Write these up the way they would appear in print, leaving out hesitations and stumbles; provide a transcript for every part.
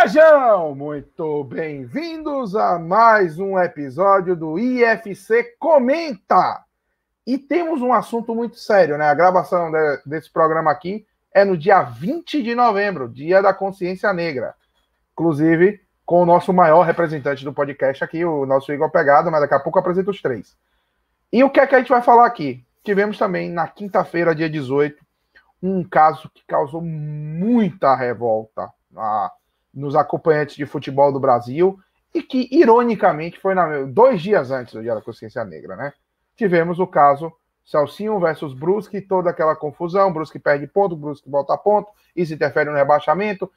Sejam muito bem-vindos a mais um episódio do IFC Comenta. E temos um assunto muito sério, né? A gravação desse programa aqui é no dia 20 de novembro, Dia da Consciência Negra. Inclusive, com o nosso maior representante do podcast aqui, o nosso Igor Pegado, mas daqui a pouco eu apresento os três. E o que é que a gente vai falar aqui? Tivemos também, na quinta-feira, dia 18, um caso que causou muita revolta nos acompanhantes de futebol do Brasil e que, ironicamente, foi 2 dias antes do Dia da Consciência Negra, né? Tivemos o caso Celcinho versus Brusque, toda aquela confusão, Brusque perde ponto, Brusque volta a ponto, isso interfere no rebaixamento,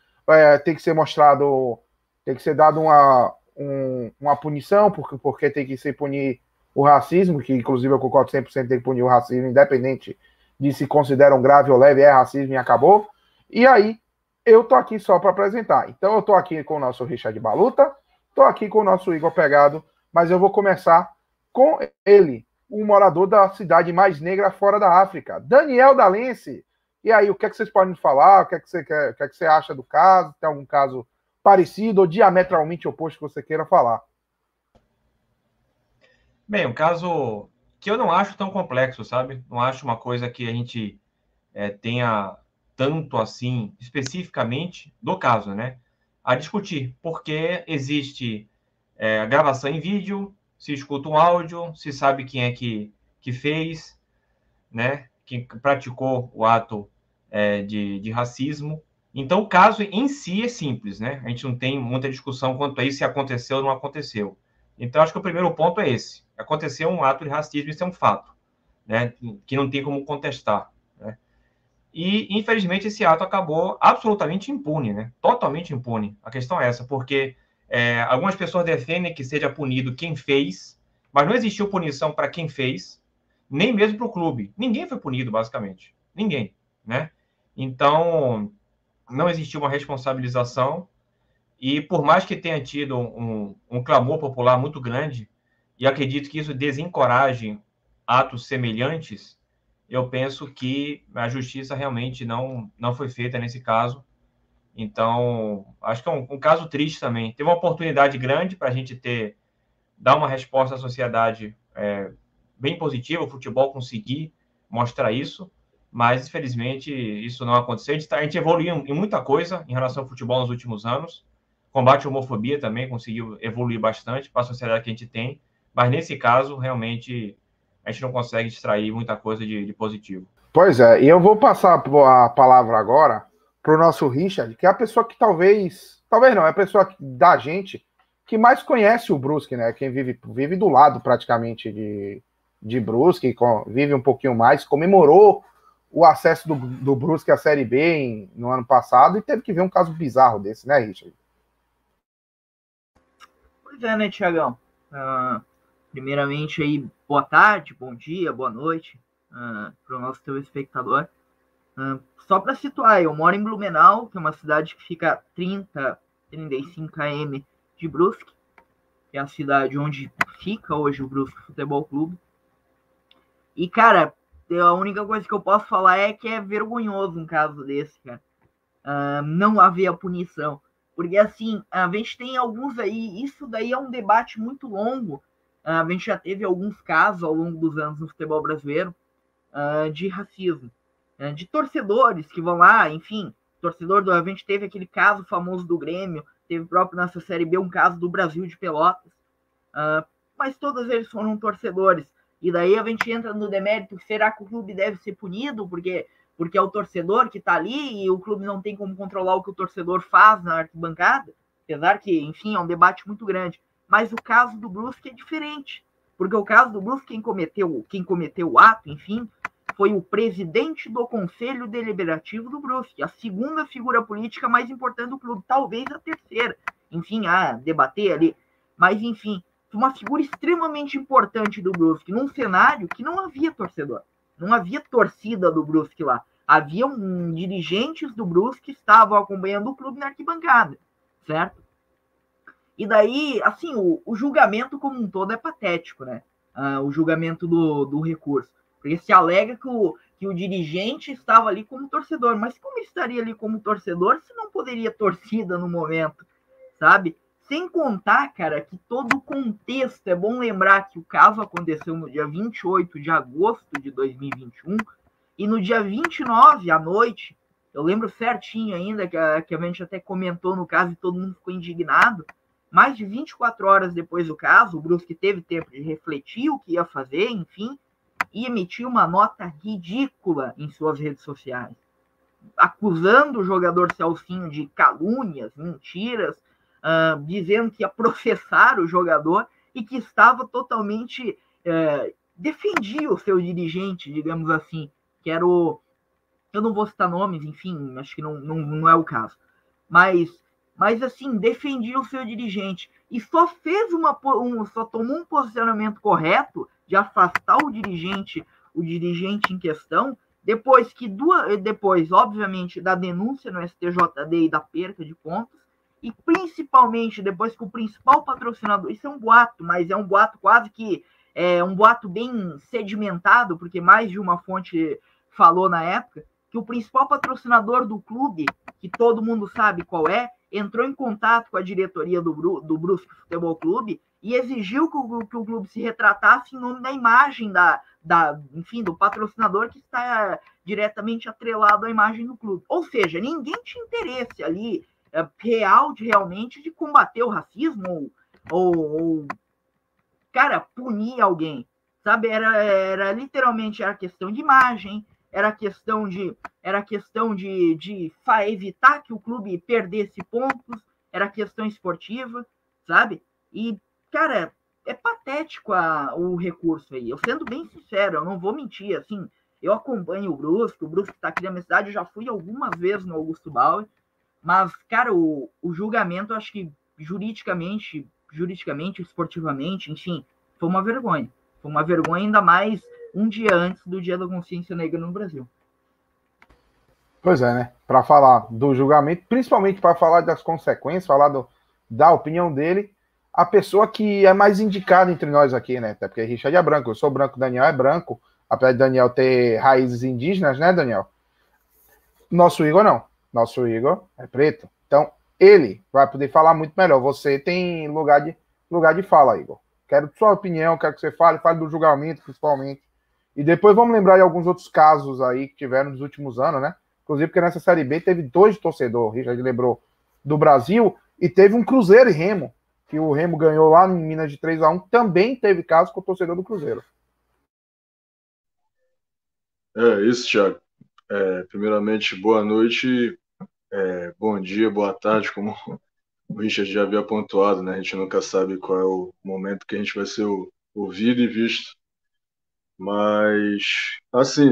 tem que ser mostrado, tem que ser dado uma punição, porque tem que se punir o racismo, que inclusive eu concordo 100% tem que punir o racismo, independente de se consideram grave ou leve, é racismo e acabou. E aí, eu tô aqui só para apresentar. Então, eu tô aqui com o nosso Richard Baluta, tô aqui com o nosso Igor Pegado, mas eu vou começar com ele, um morador da cidade mais negra fora da África, Daniel Dalense. E aí, o que é que vocês podem falar? O que é que você acha do caso? Tem algum caso parecido ou diametralmente oposto que você queira falar? Bem, um caso que eu não acho tão complexo, sabe? Não acho uma coisa que a gente tenha tanto assim, especificamente, do caso, né? A discutir, porque existe a gravação em vídeo, se escuta um áudio, se sabe quem é que fez, né? Quem praticou o ato de racismo. Então, o caso em si é simples, né? A gente não tem muita discussão quanto a isso, se aconteceu ou não aconteceu. Então, acho que o primeiro ponto é esse. Aconteceu um ato de racismo, isso é um fato, né? Que não tem como contestar, né? E, infelizmente, esse ato acabou absolutamente impune, né? Totalmente impune. A questão é essa, porque algumas pessoas defendem que seja punido quem fez, mas não existiu punição para quem fez, nem mesmo para o clube. Ninguém foi punido, basicamente. Ninguém, né? Então, não existiu uma responsabilização e por mais que tenha tido um clamor popular muito grande, e acredito que isso desencoraje atos semelhantes, eu penso que a justiça realmente não foi feita nesse caso. Então, acho que é um caso triste também. Teve uma oportunidade grande para a gente dar uma resposta à sociedade bem positiva, o futebol conseguir mostrar isso, mas infelizmente isso não aconteceu. A gente evoluiu em muita coisa em relação ao futebol nos últimos anos. Combate à homofobia também conseguiu evoluir bastante para a sociedade que a gente tem, mas nesse caso, realmente, a gente não consegue extrair muita coisa de positivo. Pois é, e eu vou passar a palavra agora para o nosso Richard, que é a pessoa que talvez não, é a pessoa da gente que mais conhece o Brusque, né? Quem vive do lado praticamente de Brusque, vive um pouquinho mais, comemorou o acesso do Brusque à Série B no ano passado e teve que ver um caso bizarro desse, né, Richard? Pois é, né, Tiagão? Primeiramente aí, boa tarde, bom dia, boa noite para o nosso telespectador. Só para situar, eu moro em Blumenau, que é uma cidade que fica a 35 km de Brusque, que é a cidade onde fica hoje o Brusque Futebol Clube. E, cara, a única coisa que eu posso falar é que é vergonhoso um caso desse, cara. Não havia punição. Porque, assim, a gente tem alguns aí, isso daí é um debate muito longo. A gente já teve alguns casos ao longo dos anos no futebol brasileiro de racismo. De torcedores que vão lá, enfim, a gente teve aquele caso famoso do Grêmio, teve próprio nessa Série B um caso do Brasil de Pelotas, mas todos eles foram torcedores, e daí a gente entra no demérito, será que o clube deve ser punido, porque é o torcedor que está ali e o clube não tem como controlar o que o torcedor faz na arquibancada, apesar que, enfim, é um debate muito grande, mas o caso do Brusque é diferente, porque o caso do Brusque, quem cometeu o ato, enfim, foi o presidente do Conselho Deliberativo do Brusque, a segunda figura política mais importante do clube, talvez a terceira, enfim, debater ali, mas enfim, uma figura extremamente importante do Brusque, num cenário que não havia torcedor, não havia torcida do Brusque lá, havia dirigentes do Brusque que estavam acompanhando o clube na arquibancada, certo? E daí, assim, o julgamento como um todo é patético, né? O julgamento do recurso. Porque se alega que o dirigente estava ali como torcedor. Mas como estaria ali como torcedor se não poderia torcida no momento? sabe? Sem contar, cara, que todo o contexto, é bom lembrar que o caso aconteceu no dia 28 de agosto de 2021, e no dia 29, à noite, eu lembro certinho ainda, que a gente até comentou no caso e todo mundo ficou indignado, mais de 24 horas depois do caso, o Brusque teve tempo de refletir o que ia fazer, enfim, e emitiu uma nota ridícula em suas redes sociais, acusando o jogador Celcinho de calúnias, mentiras, dizendo que ia processar o jogador e que estava totalmente defendia o seu dirigente, digamos assim, que era o... Eu não vou citar nomes, enfim, acho que não é o caso. Mas assim, defendia o seu dirigente e só fez só tomou um posicionamento correto de afastar o dirigente em questão, depois, obviamente, da denúncia no STJD e da perca de pontos, e principalmente depois que o principal patrocinador, isso é um boato, mas é um boato quase que um boato bem sedimentado, porque mais de uma fonte falou na época, que o principal patrocinador do clube, que todo mundo sabe qual é, entrou em contato com a diretoria do Brusque Futebol Clube e exigiu que o clube se retratasse em nome da imagem enfim, do patrocinador que está diretamente atrelado à imagem do clube. Ou seja, ninguém tinha interesse ali realmente de combater o racismo ou cara, punir alguém, sabe? Era literalmente a questão de imagem, era questão de evitar que o clube perdesse pontos, era questão esportiva, sabe? E, cara, é patético o recurso aí. Eu sendo bem sincero, eu não vou mentir, assim, eu acompanho o Brusque tá aqui na minha cidade, eu já fui algumas vezes no Augusto Bauer, mas, cara, o julgamento, eu acho que juridicamente, esportivamente, enfim, foi uma vergonha. Foi uma vergonha ainda mais um dia antes do Dia da Consciência Negra no Brasil. Pois é, né? Para falar do julgamento, principalmente para falar das consequências, falar da opinião dele, a pessoa que é mais indicada entre nós aqui, né? Até porque Richard é branco, eu sou branco, Daniel é branco, apesar de Daniel ter raízes indígenas, né, Daniel? Nosso Igor não. Nosso Igor é preto. Então, ele vai poder falar muito melhor. Você tem lugar de fala, Igor. Quero sua opinião, quero que você fale do julgamento, principalmente. E depois vamos lembrar de alguns outros casos aí que tiveram nos últimos anos, né? Inclusive porque nessa Série B teve 2 torcedores, o Richard lembrou, do Brasil, e teve um Cruzeiro e Remo, que o Remo ganhou lá em Minas de 3-1, também teve caso com o torcedor do Cruzeiro. É isso, Thiago. Primeiramente, boa noite, bom dia, boa tarde, como o Richard já havia pontuado, né? A gente nunca sabe qual é o momento que a gente vai ser ouvido e visto. Mas, assim,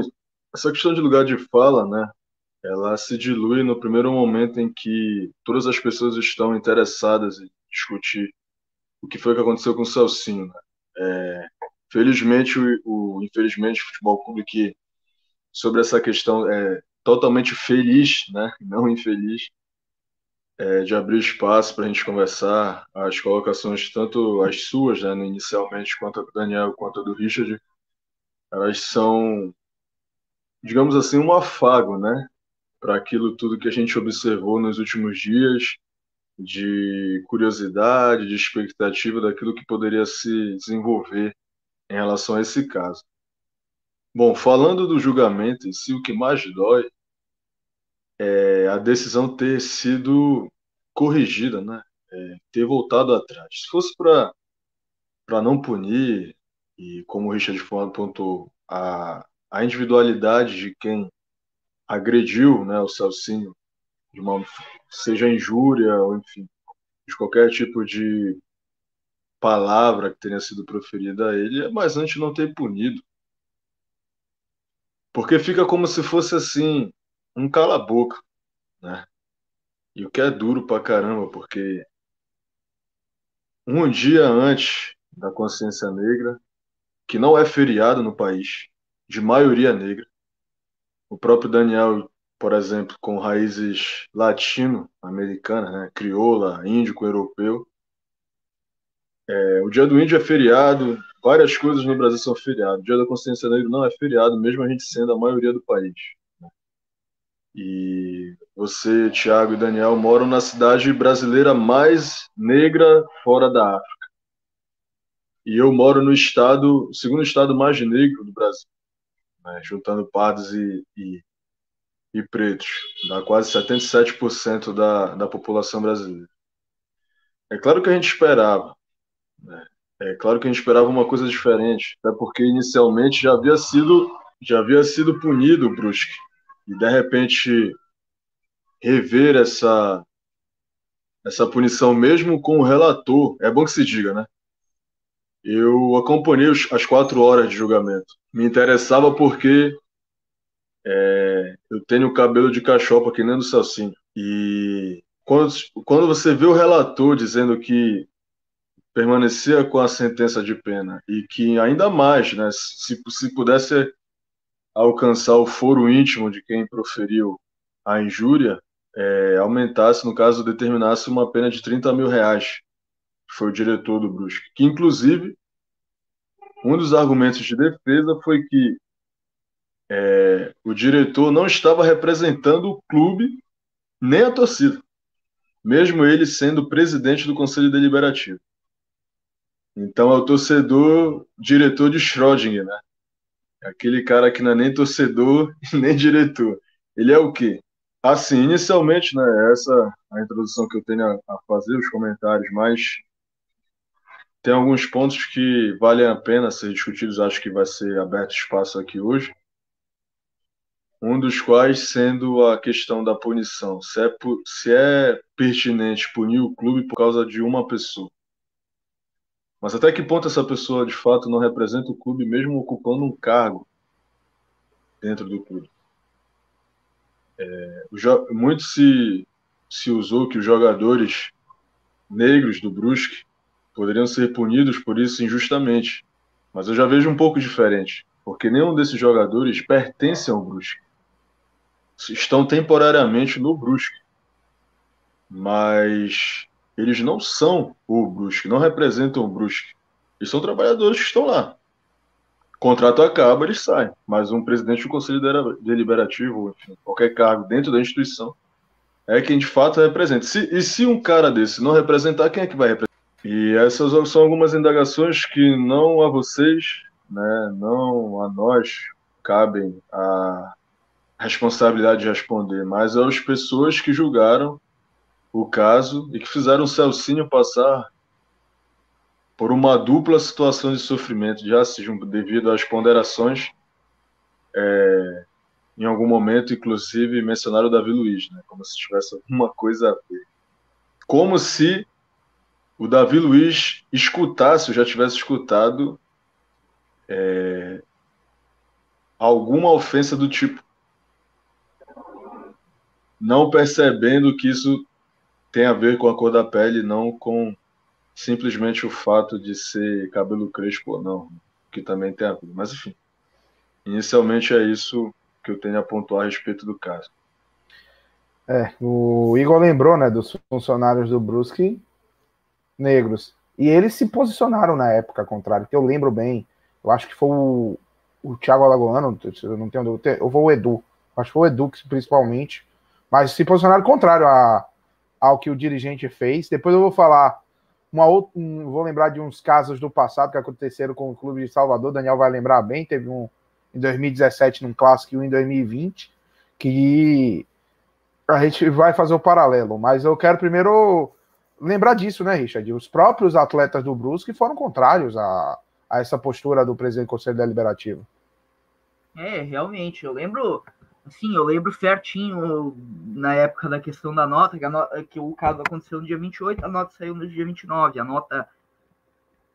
essa questão de lugar de fala, né? Ela se dilui no primeiro momento em que todas as pessoas estão interessadas em discutir o que foi que aconteceu com o Celcinho, né? Felizmente, infelizmente, o Futebol Clube que sobre essa questão é totalmente feliz, né? Não infeliz, de abrir espaço para a gente conversar. As colocações, tanto as suas, né, inicialmente, quanto a do Daniel, quanto a do Richard, elas são, digamos assim, um afago, né? Para aquilo tudo que a gente observou nos últimos dias, de curiosidade, de expectativa daquilo que poderia se desenvolver em relação a esse caso. Bom, falando do julgamento em si, o que mais dói é a decisão ter sido corrigida, né? Ter voltado atrás. Se fosse para não punir, e como o Richard apontou, a individualidade de quem agrediu, né, o Celcinho, seja injúria ou, enfim, de qualquer tipo de palavra que tenha sido proferida a ele, é mais antes não ter punido. Porque fica como se fosse assim, um cala-boca, né? E o que é duro pra caramba, porque um dia antes da Consciência Negra, que não é feriado no país, de maioria negra, o próprio Daniel, por exemplo, com raízes latino-americanas, né? Crioula, índico, europeu, o dia do índio é feriado, várias coisas no Brasil são feriado. O dia da Consciência Negra não é feriado, mesmo a gente sendo a maioria do país. E você, Thiago e Daniel, moram na cidade brasileira mais negra fora da África. E eu moro no segundo estado mais negro do Brasil, né, juntando pardos e pretos, dá quase 77% da população brasileira. É claro que a gente esperava, né? É claro que a gente esperava uma coisa diferente, até porque inicialmente já havia sido punido o Brusque. E de repente rever essa punição mesmo com o relator, é bom que se diga, né? Eu acompanhei as 4 horas de julgamento. Me interessava porque eu tenho cabelo de cachopa que nem do Salsinho. E quando você vê o relator dizendo que permanecia com a sentença de pena e que ainda mais, né, se pudesse alcançar o foro íntimo de quem proferiu a injúria, aumentasse, no caso, determinasse uma pena de R$30 mil, que foi o diretor do Brusque. Que, inclusive, um dos argumentos de defesa foi que o diretor não estava representando o clube nem a torcida, mesmo ele sendo presidente do Conselho Deliberativo. Então é o torcedor, diretor de Schrödinger, né? Aquele cara que não é nem torcedor nem diretor. Ele é o quê? Assim, inicialmente, né, essa é a introdução que eu tenho a fazer, os comentários, mas tem alguns pontos que valem a pena ser discutidos, acho que vai ser aberto espaço aqui hoje. Um dos quais sendo a questão da punição. Se é pertinente punir o clube por causa de uma pessoa. Mas até que ponto essa pessoa, de fato, não representa o clube, mesmo ocupando um cargo dentro do clube? Muito se usou que os jogadores negros do Brusque poderiam ser punidos por isso injustamente. Mas eu já vejo um pouco diferente, porque nenhum desses jogadores pertence ao Brusque. Estão temporariamente no Brusque, mas eles não são o Brusque, não representam o Brusque. Eles são trabalhadores que estão lá. O contrato acaba, eles saem. Mas um presidente do Conselho Deliberativo, enfim, qualquer cargo dentro da instituição, é quem de fato representa. E se um cara desse não representar, quem é que vai representar? E essas são algumas indagações que não a vocês, né, não a nós, cabem a responsabilidade de responder, mas às pessoas que julgaram o caso e que fizeram o Celcinho passar por uma dupla situação de sofrimento de racismo devido às ponderações, em algum momento, inclusive, mencionaram o Davi Luiz, né, como se tivesse alguma coisa a ver. Como se o Davi Luiz escutasse, ou já tivesse escutado alguma ofensa do tipo, não percebendo que isso tem a ver com a cor da pele, não com simplesmente o fato de ser cabelo crespo ou não, que também tem a ver. Mas, enfim, inicialmente é isso que eu tenho a pontuar a respeito do caso. O Igor lembrou, né, dos funcionários do Brusque negros. E eles se posicionaram na época contrária, que eu lembro bem. Eu acho que foi o Thiago Alagoano, eu não tenho dúvida, ou foi o Edu. Acho que foi o Edu, principalmente. Mas se posicionaram contrário ao que o dirigente fez. Depois eu vou falar vou lembrar de uns casos do passado que aconteceram com o Clube de Salvador. Daniel vai lembrar bem. Teve um em 2017 num clássico e um em 2020 que a gente vai fazer o paralelo. Mas eu quero primeiro lembrar disso, né, Richard? Os próprios atletas do Brusque foram contrários a essa postura do presidente do Conselho Deliberativo. Realmente, eu lembro certinho na época da questão da nota, que o caso aconteceu no dia 28, a nota saiu no dia 29, a nota,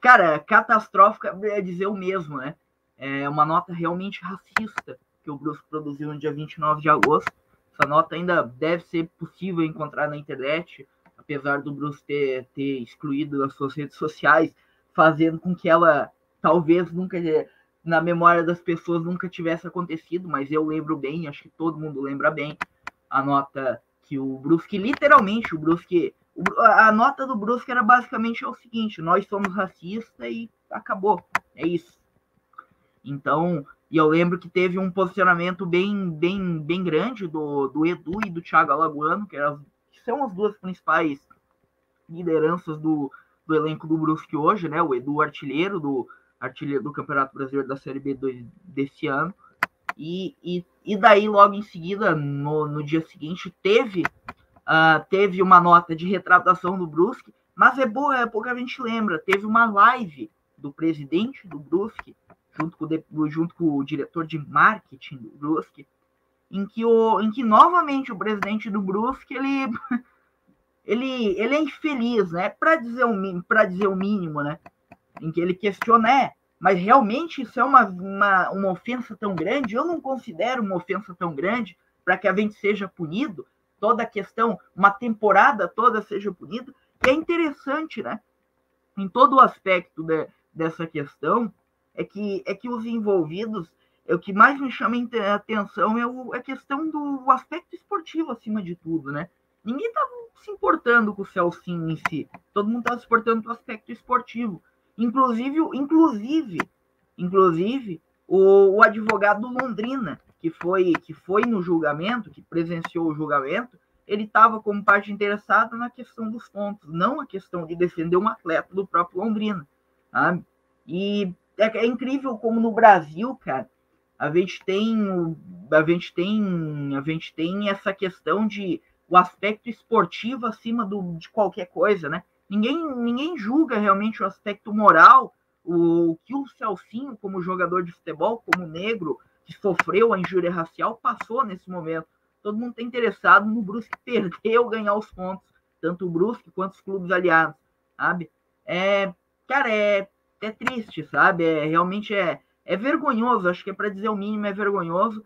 cara, catastrófica, é dizer o mesmo, né? É uma nota realmente racista que o Brusque produziu no dia 29 de agosto. Essa nota ainda deve ser possível encontrar na internet, apesar do Brusque ter excluído das suas redes sociais, fazendo com que ela talvez nunca, na memória das pessoas, nunca tivesse acontecido, mas eu lembro bem, acho que todo mundo lembra bem, a nota que o Brusque, literalmente, a nota do Brusque era basicamente o seguinte: nós somos racistas e acabou, é isso. Então, E eu lembro que teve um posicionamento bem grande do Edu e do Thiago Alagoano, que são as duas principais lideranças do elenco do Brusque hoje, né? O Edu, artilheiro do Campeonato Brasileiro da Série B desse ano. E daí, logo em seguida, no dia seguinte, teve uma nota de retratação do Brusque, mas pouca gente lembra. Teve uma live do presidente do Brusque, junto com o diretor de marketing do Brusque, em que novamente o presidente do Brusque ele é infeliz, né? Para dizer o mínimo, né? Em que ele questiona, mas realmente isso é uma ofensa tão grande? Eu não considero uma ofensa tão grande para que a gente seja punido, toda a questão, uma temporada toda seja punida, que é interessante, né? Em todo o aspecto dessa questão, é que os envolvidos, o que mais me chama a atenção é a questão do aspecto esportivo, acima de tudo, né? Ninguém estava se importando com o Celcinho em si, todo mundo estava se importando com o aspecto esportivo. Inclusive o advogado do Londrina, que foi no julgamento, que presenciou o julgamento, ele estava como parte interessada na questão dos pontos, não a questão de defender um atleta do próprio Londrina, sabe? E é incrível como no Brasil, cara, a gente tem essa questão de o aspecto esportivo acima de qualquer coisa, né? Ninguém julga realmente o aspecto moral, o que o Celcinho, como jogador de futebol, como negro, que sofreu a injúria racial, passou nesse momento. Todo mundo está interessado no Brusque perder ou ganhar os pontos, tanto o Brusque quanto os clubes aliados, sabe? Cara, é triste, sabe? Realmente é vergonhoso, acho que para dizer o mínimo, é vergonhoso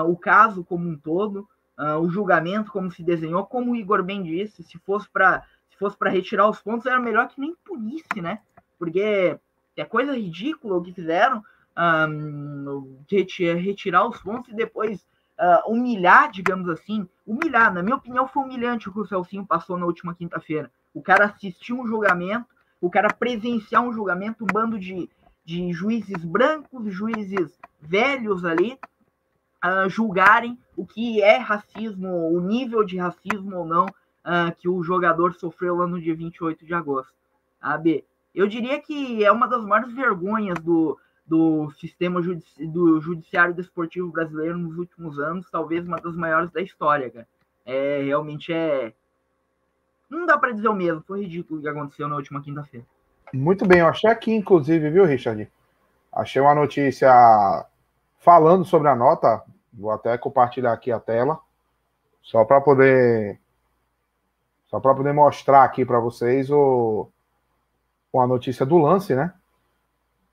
o caso como um todo, o julgamento como se desenhou, como o Igor bem disse, se fosse para retirar os pontos, era melhor que nem punisse, né? Porque é coisa ridícula o que fizeram, retirar os pontos e depois humilhar, digamos assim. Humilhar, na minha opinião, foi humilhante o que o Celcinho passou na última quinta-feira. O cara assistir um julgamento, o cara presenciar um julgamento, um bando de juízes brancos, juízes velhos ali, julgarem o que é racismo, o nível de racismo ou não que o jogador sofreu lá no dia 28 de agosto. Sabe? Eu diria que é uma das maiores vergonhas do sistema do judiciário desportivo brasileiro nos últimos anos, talvez uma das maiores da história, cara. Realmente não dá para dizer o mesmo, foi ridículo o que aconteceu na última quinta-feira. Muito bem, eu achei aqui, inclusive, viu, Richard? Achei uma notícia falando sobre a nota, vou até compartilhar aqui a tela, só para poder mostrar aqui para vocês a notícia do lance, né?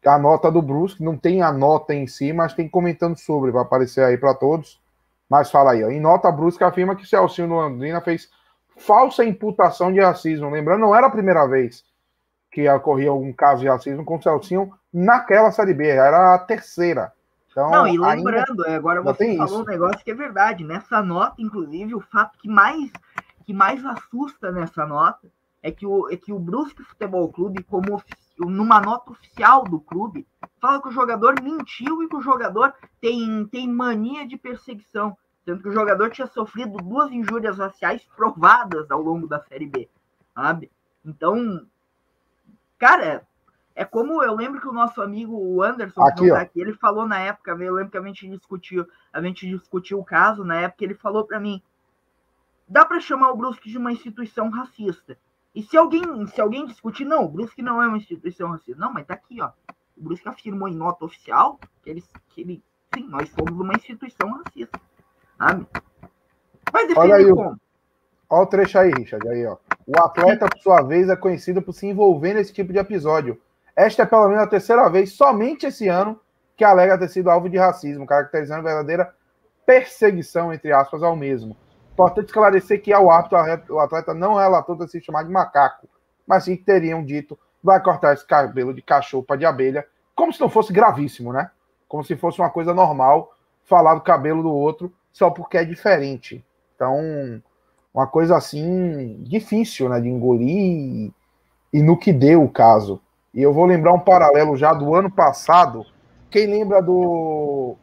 A nota do Brusque, não tem a nota em si, mas tem comentando sobre, vai aparecer aí para todos. Mas fala aí, ó. Em nota, Brusque afirma que Celcinho Londrina fez falsa imputação de racismo. Lembrando, não era a primeira vez que ocorria algum caso de racismo com o Celcinho naquela Série B, era a terceira. Então, não, e lembrando, agora você falou isso. Um negócio que é verdade. Nessa nota, inclusive, o fato que mais assusta nessa nota é que o Brusque Futebol Clube, como numa nota oficial do clube, fala que o jogador mentiu e que o jogador tem mania de perseguição, sendo que o jogador tinha sofrido 2 injúrias raciais provadas ao longo da Série B, sabe? Então, cara, é como eu lembro que o nosso amigo o Anderson, aqui, ele falou na época, eu lembro que a gente discutiu o caso na época, ele falou para mim, dá para chamar o Brusque de uma instituição racista. E se alguém discutir, não, o Brusque não é uma instituição racista. Não, mas tá aqui, ó. O Brusque afirmou em nota oficial que sim, nós somos uma instituição racista. Sabe? Vai defender como? Olha o trecho aí, Richard. Aí, ó. O atleta, por sua vez, é conhecido por se envolver nesse tipo de episódio. Esta é pelo menos a terceira vez, somente esse ano, que alega ter sido alvo de racismo, caracterizando verdadeira perseguição, entre aspas, ao mesmo. Importante esclarecer que ao árbitro, o atleta não relatou ter se chamado de macaco, mas sim que teriam dito, vai cortar esse cabelo de cachorro de abelha, como se não fosse gravíssimo, né? Como se fosse uma coisa normal falar do cabelo do outro só porque é diferente. Então, uma coisa assim, difícil, né, de engolir e no que deu o caso. E eu vou lembrar um paralelo já do ano passado, Quem lembra do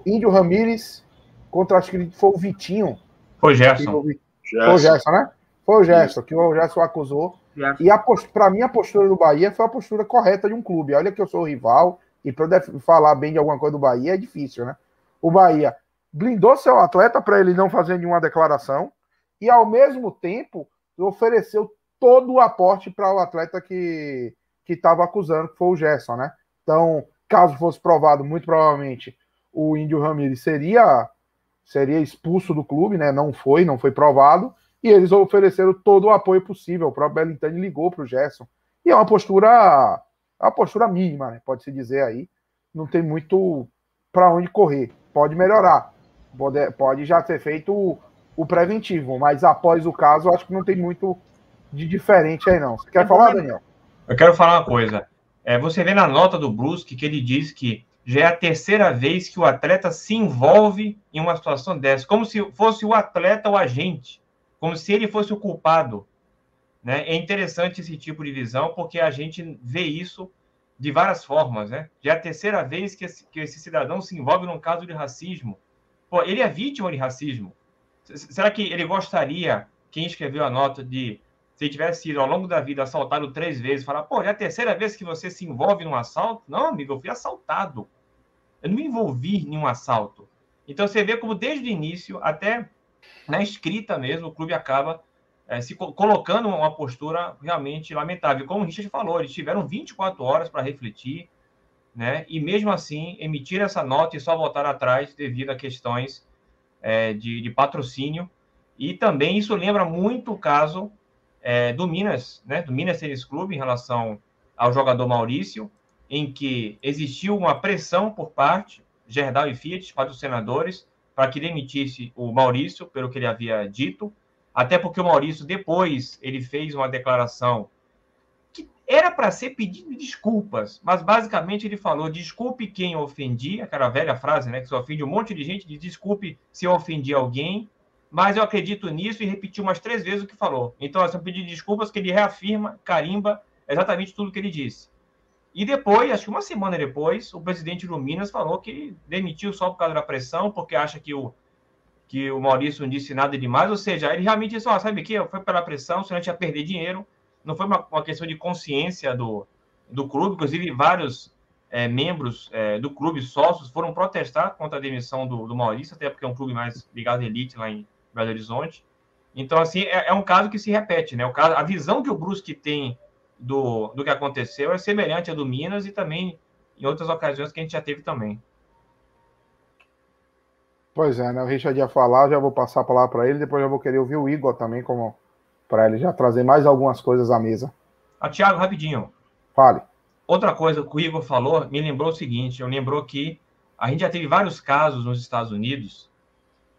Índio Ramírez contra, acho que foi o Vitinho. Foi Gerson. Foi o Gerson, né? Foi o Gerson, que o Gerson acusou. E para mim, a postura do Bahia foi a postura correta de um clube. Olha que eu sou o rival, e para eu falar bem de alguma coisa do Bahia é difícil, né? O Bahia blindou seu atleta para ele não fazer nenhuma declaração e, ao mesmo tempo, ofereceu todo o aporte para o atleta que estava acusando, que foi o Gerson, né? Então, caso fosse provado, muito provavelmente o Índio Ramírez seria expulso do clube, né? Não foi provado, e eles ofereceram todo o apoio possível. O próprio Belintani ligou para o Gerson. E é uma postura mínima, né? Pode-se dizer aí. Não tem muito para onde correr. Pode melhorar. Pode já ter feito o preventivo, mas após o caso, acho que não tem muito de diferente aí, não. Você quer falar, Daniel? Eu quero falar uma coisa. Você vê na nota do Brusque que ele diz que já é a terceira vez que o atleta se envolve em uma situação dessa, como se fosse o atleta o agente, como se ele fosse o culpado. Né? É interessante esse tipo de visão, porque a gente vê isso de várias formas. Né? Já é a terceira vez que esse cidadão se envolve num caso de racismo. Pô, ele é vítima de racismo. Será que ele gostaria, quem escreveu a nota, de, se ele tivesse sido ao longo da vida assaltado 3 vezes, falar, pô, já é a terceira vez que você se envolve num assalto? Não, amigo, eu fui assaltado. Eu não me envolvi em um assalto. Então, você vê como desde o início, até na escrita mesmo, o clube acaba se colocando uma postura realmente lamentável. Como o Richard falou, eles tiveram 24 horas para refletir, né? E mesmo assim, emitir essa nota e só voltar atrás devido a questões de patrocínio. E também isso lembra muito o caso do Minas, né? Do Minas Tênis Clube em relação ao jogador Maurício, em que existiu uma pressão por parte de Gerdau e Fiat, patrocinadores, para que demitisse o Maurício, pelo que ele havia dito, até porque o Maurício, depois, ele fez uma declaração que era para ser pedido desculpas, mas basicamente ele falou, desculpe quem eu ofendi, aquela velha frase, né, que se ofende um monte de gente, de desculpe se eu ofendi alguém, mas eu acredito nisso, e repetiu umas 3 vezes o que falou. Então, assim, eu pedi desculpas, que ele reafirma, carimba exatamente tudo que ele disse. E depois, acho que uma semana depois, o presidente do Minas falou que demitiu só por causa da pressão, porque acha que o Maurício não disse nada demais, ou seja, ele realmente disse, sabe o que? Foi pela pressão, senão a gente ia perder dinheiro, não foi uma questão de consciência do clube, inclusive vários membros do clube, sócios, foram protestar contra a demissão do Maurício, até porque é um clube mais ligado à elite lá em Belo Horizonte. Então, assim, é um caso que se repete, né? A visão que o Brusque tem do que aconteceu é semelhante à do Minas e também em outras ocasiões que a gente já teve também. Pois é, né? O Richard ia falar, já vou passar a palavra para ele, depois já vou querer ouvir o Igor também, como para ele já trazer mais algumas coisas à mesa. Thiago, rapidinho. Fale. Outra coisa que o Igor falou me lembrou o seguinte, lembrou que a gente já teve vários casos nos Estados Unidos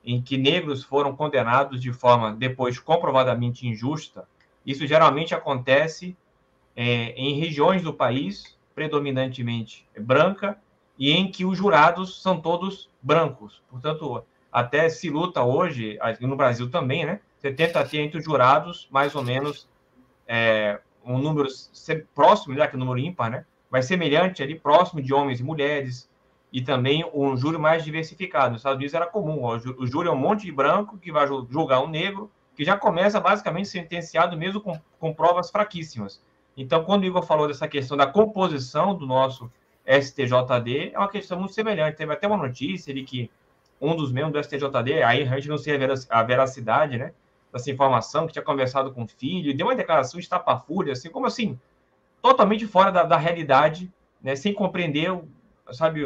em que negros foram condenados de forma depois comprovadamente injusta. Isso geralmente acontece em regiões do país, predominantemente branca, e em que os jurados são todos brancos. Portanto, até se luta hoje, no Brasil também, né? Você tenta ter entre os jurados mais ou menos um número próximo, já que é um número ímpar, né? Mas semelhante ali, próximo de homens e mulheres, e também um júri mais diversificado. Nos Estados Unidos era comum, o júri é um monte de branco que vai julgar um negro, que já começa basicamente sentenciado mesmo com provas fraquíssimas. Então, quando o Igor falou dessa questão da composição do nosso STJD, é uma questão muito semelhante. Teve até uma notícia de que um dos membros do STJD, aí a gente não sei a veracidade, né, dessa informação, que tinha conversado com o filho, e deu uma declaração estapafúrdia, assim, como assim, totalmente fora da realidade, né, sem compreender, sabe,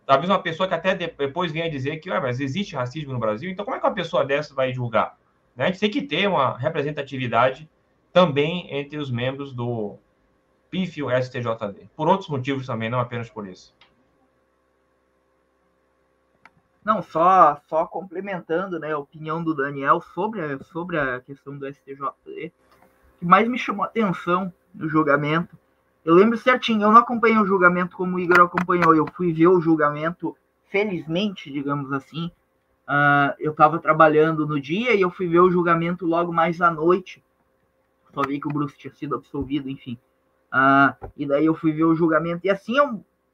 talvez uma pessoa que até depois venha dizer que, mas existe racismo no Brasil, então como é que uma pessoa dessa vai julgar? Né? A gente tem que ter uma representatividade também entre os membros do pífio STJD. Por outros motivos também, não apenas por isso. Não, só complementando, né, a opinião do Daniel sobre a questão do STJD, o que mais me chamou a atenção no julgamento, eu lembro certinho, eu não acompanhei o julgamento como o Igor acompanhou, eu fui ver o julgamento, felizmente, digamos assim, eu estava trabalhando no dia e eu fui ver o julgamento logo mais à noite, só vi que o Brusque tinha sido absolvido, enfim. E daí eu fui ver o julgamento, e assim,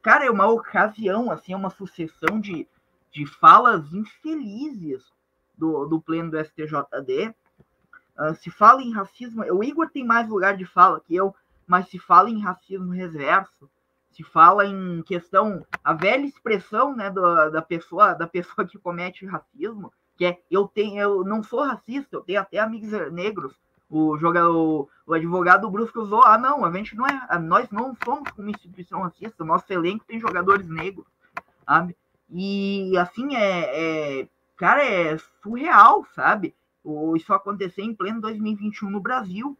cara, é uma ocasião, assim, é uma sucessão de falas infelizes do pleno do STJD. Se fala em racismo, o Igor tem mais lugar de fala que eu, mas se fala em racismo reverso, se fala em questão, a velha expressão, né, da pessoa que comete racismo, que é eu não sou racista, eu tenho até amigos negros. O advogado Brusco usou, não, a gente não é, nós não somos uma instituição racista, nosso elenco tem jogadores negros, sabe? E assim, cara, é surreal, sabe? Isso acontecer em pleno 2021 no Brasil.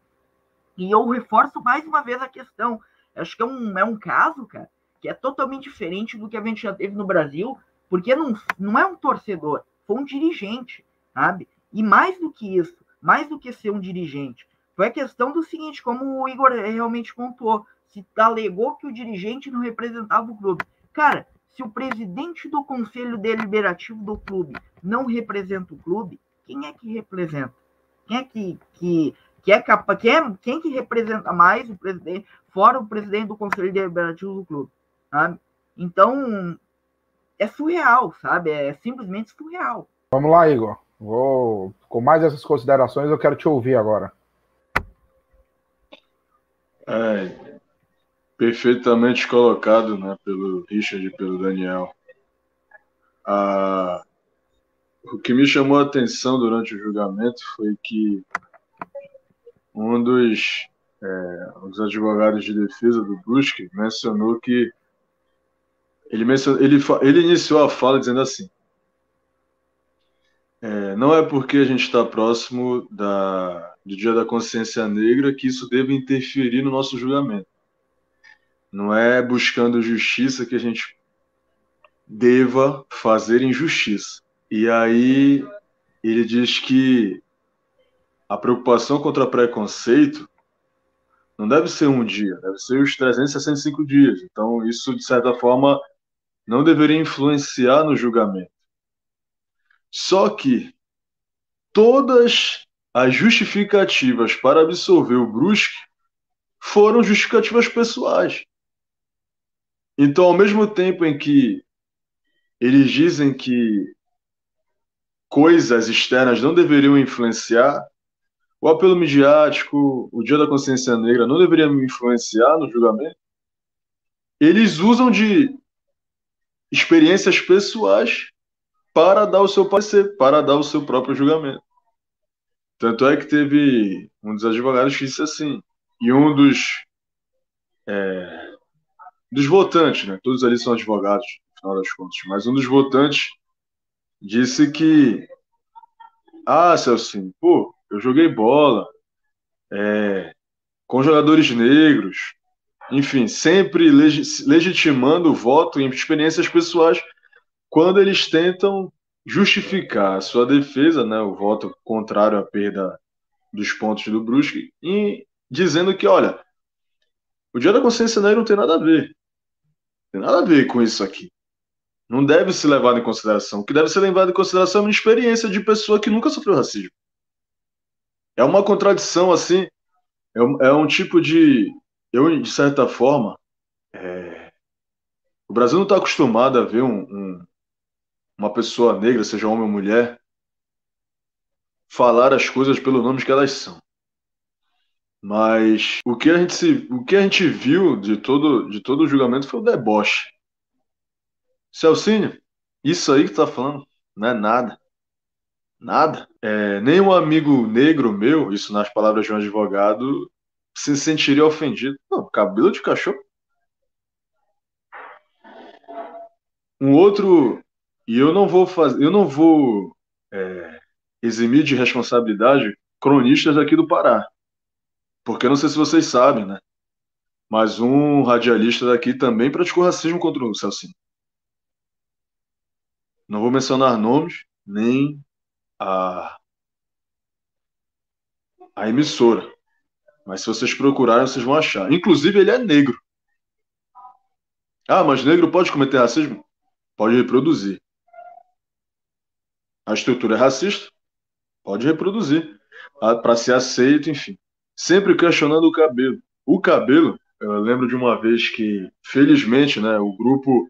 E eu reforço mais uma vez a questão. Acho que é um caso, cara, que é totalmente diferente do que a gente já teve no Brasil, porque não é um torcedor, foi um dirigente, sabe? E mais do que isso, mais do que ser um dirigente, foi a questão do seguinte, como o Igor realmente pontuou, se alegou que o dirigente não representava o clube. Cara, se o presidente do conselho deliberativo do clube não representa o clube, quem é que representa? Quem é quem que representa mais o presidente, fora o presidente do conselho deliberativo do clube, sabe? Então, é surreal, sabe? É simplesmente surreal. Vamos lá, Igor. Com mais essas considerações, eu quero te ouvir agora. Perfeitamente colocado, né, pelo Richard e pelo Daniel. O que me chamou a atenção durante o julgamento foi que um dos advogados de defesa do Brusque mencionou que ele iniciou a fala dizendo assim: não é porque a gente está próximo do Dia da Consciência Negra que isso deve interferir no nosso julgamento. Não é buscando justiça que a gente deva fazer injustiça. E aí ele diz que a preocupação contra preconceito não deve ser um dia, deve ser os 365 dias. Então, isso, de certa forma, não deveria influenciar no julgamento. Só que todas as justificativas para absolver o Brusque foram justificativas pessoais. Então, ao mesmo tempo em que eles dizem que coisas externas não deveriam influenciar, o apelo midiático, o Dia da Consciência Negra não deveria me influenciar no julgamento, eles usam de experiências pessoais para dar o seu parecer, para dar o seu próprio julgamento. Tanto é que teve um dos advogados que disse assim, e um dos votantes, né? Todos ali são advogados, no final das contas, mas um dos votantes disse que Celcinho, eu joguei bola com jogadores negros, enfim, sempre legitimando o voto em experiências pessoais quando eles tentam justificar a sua defesa, né, o voto contrário à perda dos pontos do Brusque, e dizendo que, olha, o Dia da Consciência Negra não tem nada a ver. Não tem nada a ver com isso aqui. Não deve ser levado em consideração. O que deve ser levado em consideração é uma experiência de pessoa que nunca sofreu racismo. É uma contradição, assim, é um tipo de... Eu, de certa forma, o Brasil não está acostumado a ver uma pessoa negra, seja homem ou mulher, falar as coisas pelo nome que elas são. Mas o que a gente viu de todo o julgamento foi o deboche. Celcinho, isso aí que tu tá falando não é nada. Nada. Nem um amigo negro meu, isso nas palavras de um advogado, se sentiria ofendido. Não, cabelo de cachorro. Um outro, e eu não vou eximir de responsabilidade cronistas aqui do Pará, porque eu não sei se vocês sabem, né? Mas um radialista daqui também praticou racismo contra o Celcinho. Não vou mencionar nomes, nem a emissora. Mas se vocês procurarem, vocês vão achar. Inclusive, ele é negro. Mas negro pode cometer racismo? Pode reproduzir. A estrutura é racista? Pode reproduzir. Para ser aceito, enfim. Sempre questionando o cabelo. O cabelo eu lembro de uma vez que, felizmente, né, o grupo,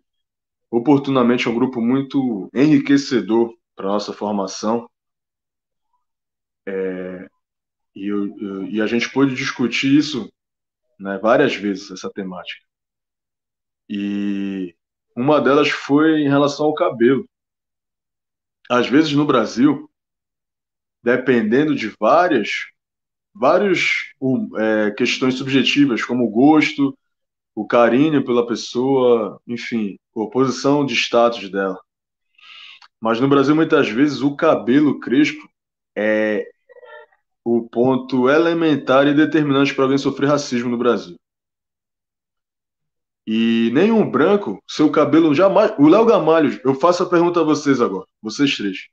oportunamente, é um grupo muito enriquecedor para a nossa formação, e a gente pôde discutir isso, né, várias vezes, essa temática. E uma delas foi em relação ao cabelo. Às vezes no Brasil, dependendo de várias questões subjetivas, como o gosto, o carinho pela pessoa, enfim, a posição de status dela. Mas no Brasil, muitas vezes, o cabelo crespo é o ponto elementar e determinante para alguém sofrer racismo no Brasil. E nenhum branco, seu cabelo jamais. O Léo Gamalho, eu faço a pergunta a vocês agora, vocês três.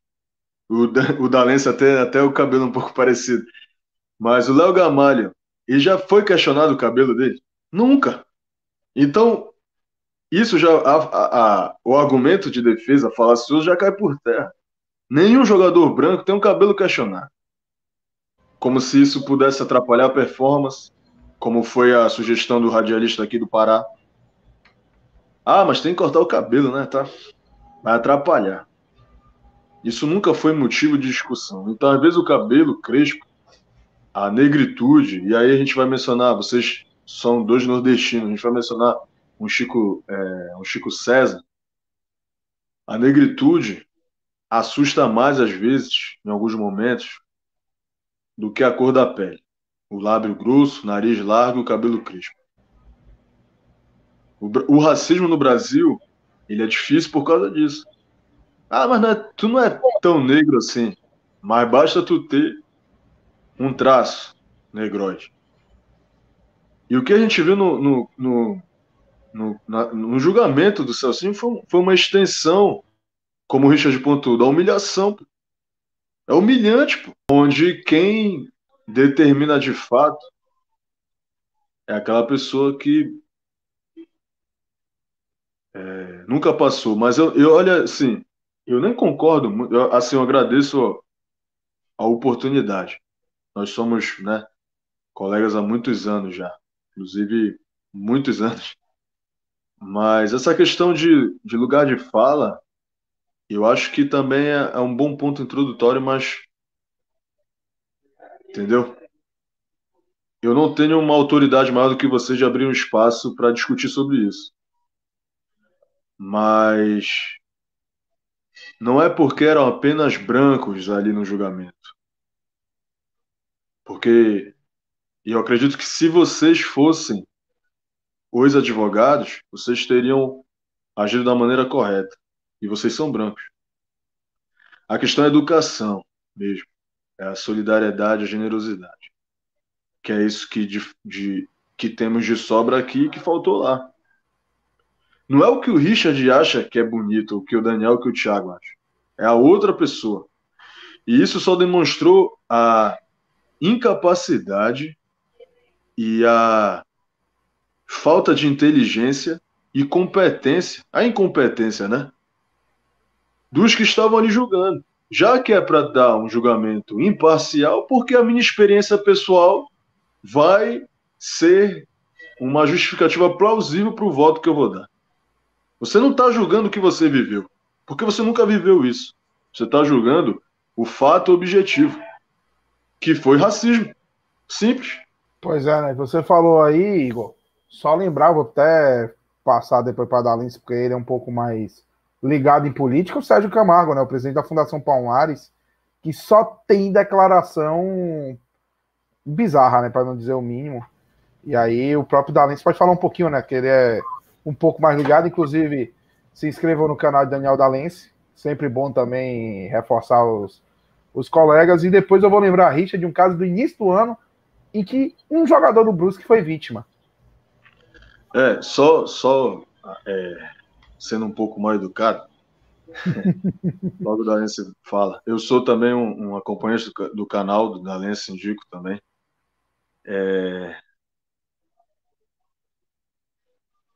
O Dalense até o cabelo um pouco parecido. Mas o Léo Gamalho, ele já foi questionado o cabelo dele? Nunca. Então, isso já. O argumento de defesa falacioso já cai por terra. Nenhum jogador branco tem um cabelo questionado. Como se isso pudesse atrapalhar a performance, como foi a sugestão do radialista aqui do Pará. Ah, mas tem que cortar o cabelo, né? Tá? Vai atrapalhar. Isso nunca foi motivo de discussão. Então, às vezes, o cabelo crespo, a negritude, e aí a gente vai mencionar, vocês são dois nordestinos, a gente vai mencionar um Chico César. A negritude assusta mais, às vezes, em alguns momentos, do que a cor da pele. O lábio grosso, nariz largo e o cabelo crespo. O racismo no Brasil, ele é difícil por causa disso. Ah, mas tu não é tão negro assim. Mas basta tu ter um traço negroide. E o que a gente viu no julgamento do Celcinho foi uma extensão, como o Richard pontuou, da humilhação. Pô. É humilhante, pô. Onde quem determina de fato é aquela pessoa que nunca passou. Mas eu olha, assim, eu nem concordo muito. Assim, eu agradeço a oportunidade. Nós somos, né, colegas há muitos anos já. Inclusive, muitos anos. Mas essa questão de lugar de fala, eu acho que também é um bom ponto introdutório, mas, entendeu? Eu não tenho uma autoridade maior do que você de abrir um espaço para discutir sobre isso. Mas não é porque eram apenas brancos ali no julgamento. Porque eu acredito que se vocês fossem os advogados, vocês teriam agido da maneira correta. E vocês são brancos. A questão é a educação mesmo. É a solidariedade, a generosidade. Que é isso que temos de sobra aqui e que faltou lá. Não é o que o Richard acha que é bonito, o que o Daniel, o que o Thiago acha. É a outra pessoa. E isso só demonstrou a incapacidade e a falta de inteligência e competência, a incompetência, né? Dos que estavam ali julgando. Já que é para dar um julgamento imparcial, porque a minha experiência pessoal vai ser uma justificativa plausível para o voto que eu vou dar. Você não está julgando o que você viveu, porque você nunca viveu isso. Você está julgando o fato objetivo, que foi racismo. Simples. Pois é, né? Você falou aí, Igor. Só lembrar, vou até passar depois para a Dalince, porque ele é um pouco mais ligado em política, o Sérgio Camargo, né? O presidente da Fundação Palmares, que só tem declaração bizarra, né? Para não dizer o mínimo. E aí o próprio Dalense pode falar um pouquinho, né? Que ele é um pouco mais ligado. Inclusive, se inscrevam no canal de Daniel Dalense. Sempre bom também reforçar os colegas. E depois eu vou lembrar a Richard de um caso do início do ano em que um jogador do Brusque foi vítima. Sendo um pouco mal educado, logo o Dalense fala. Eu sou também um acompanhante do canal do Dalense, indico também.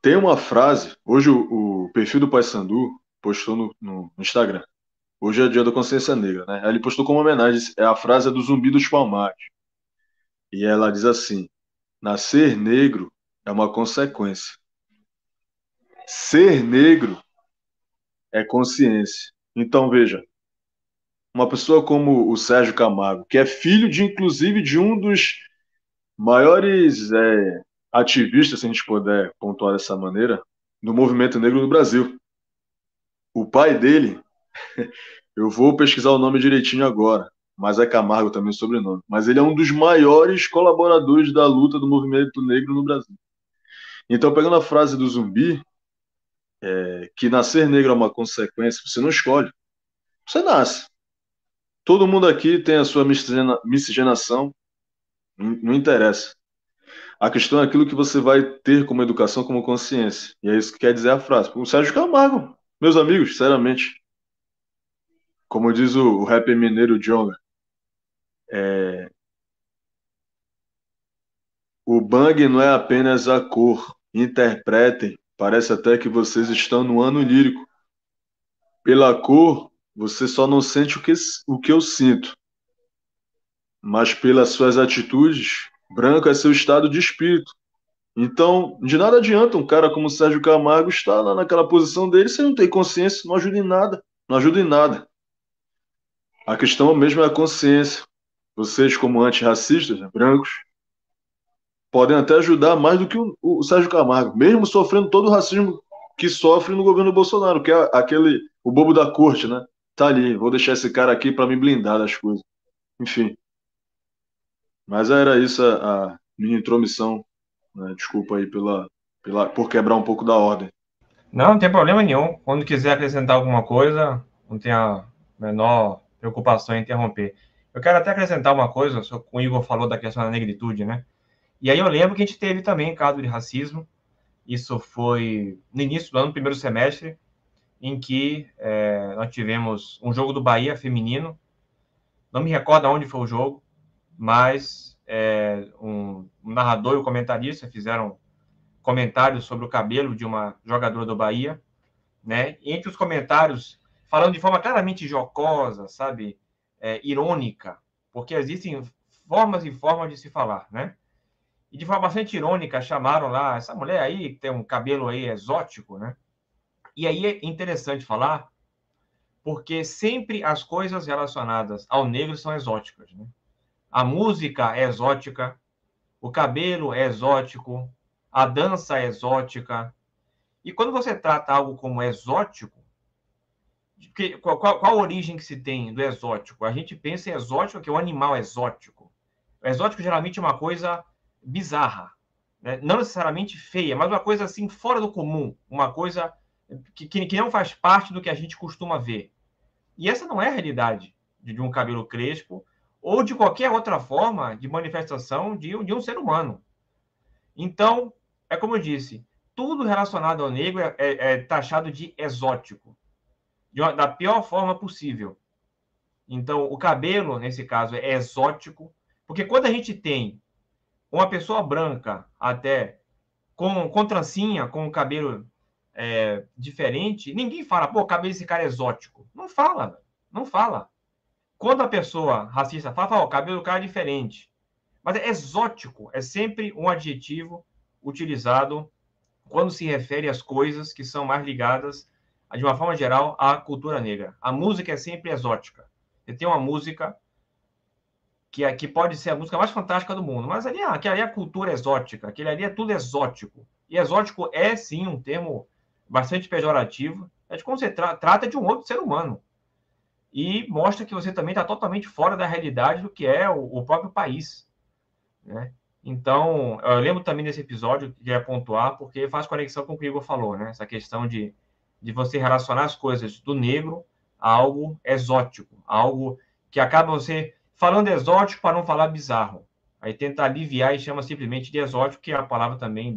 Tem uma frase, hoje o perfil do Paysandu postou no Instagram. Hoje é dia da consciência negra, né? Aí ele postou como homenagem, é a frase do Zumbi dos Palmares. E ela diz assim: nascer negro é uma consequência. Ser negro é consciência. Então, veja, uma pessoa como o Sérgio Camargo, que é filho de, inclusive, de um dos maiores ativistas, se a gente puder pontuar dessa maneira, do movimento negro no Brasil. O pai dele, eu vou pesquisar o nome direitinho agora, mas é Camargo também o sobrenome. Mas ele é um dos maiores colaboradores da luta do movimento negro no Brasil. Então, pegando a frase do Zumbi, que nascer negro é uma consequência, você não escolhe, você nasce. Todo mundo aqui tem a sua miscigenação, não interessa. A questão é aquilo que você vai ter como educação, como consciência. E é isso que quer dizer a frase. O Sérgio Camargo, meus amigos, sinceramente, como diz o rapper mineiro Djonga, o bang não é apenas a cor. Interpretem, parece até que vocês estão no ano lírico. Pela cor, você só não sente o que eu sinto. Mas pelas suas atitudes, branco é seu estado de espírito. Então, de nada adianta um cara como o Sérgio Camargo estar lá naquela posição dele se não tem consciência, não ajuda em nada, não ajuda em nada. A questão mesmo é a consciência. Vocês, como antirracistas, né, brancos, podem até ajudar mais do que o Sérgio Camargo, mesmo sofrendo todo o racismo que sofre no governo Bolsonaro, que é o bobo da corte, né? Tá ali, vou deixar esse cara aqui para me blindar das coisas. Enfim. Mas era isso a minha intromissão, né? Desculpa aí por quebrar um pouco da ordem. Não tem problema nenhum. Quando quiser acrescentar alguma coisa, não tem a menor preocupação em interromper. Eu quero até acrescentar uma coisa, o Igor falou da questão da negritude, né? E aí eu lembro que a gente teve também caso de racismo. Isso foi no início do ano, primeiro semestre, em que nós tivemos um jogo do Bahia feminino. Não me recordo onde foi o jogo, mas um narrador e o comentarista fizeram comentários sobre o cabelo de uma jogadora do Bahia, né? E entre os comentários, falando de forma claramente jocosa, sabe, irônica, porque existem formas e formas de se falar, né? E de forma bastante irônica chamaram lá essa mulher aí que tem um cabelo aí exótico, né? E aí é interessante falar, porque sempre as coisas relacionadas ao negro são exóticas, né? A música é exótica, o cabelo é exótico, a dança é exótica. E quando você trata algo como exótico, qual a origem que se tem do exótico? A gente pensa em exótico, que é um animal exótico. O exótico geralmente é uma coisa bizarra, né? Não necessariamente feia, mas uma coisa assim fora do comum, uma coisa que não faz parte do que a gente costuma ver. E essa não é a realidade de um cabelo crespo ou de qualquer outra forma de manifestação de um ser humano. Então, é como eu disse, tudo relacionado ao negro é taxado de exótico, da pior forma possível. Então, o cabelo, nesse caso, é exótico, porque quando a gente tem uma pessoa branca, até com trancinha, com o cabelo diferente, ninguém fala, pô, o cabelo desse cara é exótico. Não fala, não fala. Quando a pessoa racista fala, o cabelo do cara é diferente. Mas é exótico, é sempre um adjetivo utilizado quando se refere às coisas que são mais ligadas, de uma forma geral, à cultura negra. A música é sempre exótica. Você tem uma música que pode ser a música mais fantástica do mundo, mas aquela ali é a cultura exótica, aquele ali é tudo exótico. E exótico é, sim, um termo bastante pejorativo, é de como você trata de um outro ser humano. E mostra que você também está totalmente fora da realidade do que é o próprio país, né? Então, eu lembro também desse episódio, que é pontuar, porque faz conexão com o que o Igor falou, né? Essa questão de você relacionar as coisas do negro a algo exótico, algo que acaba você falando exótico para não falar bizarro. Aí tenta aliviar e chama simplesmente de exótico, que é a palavra também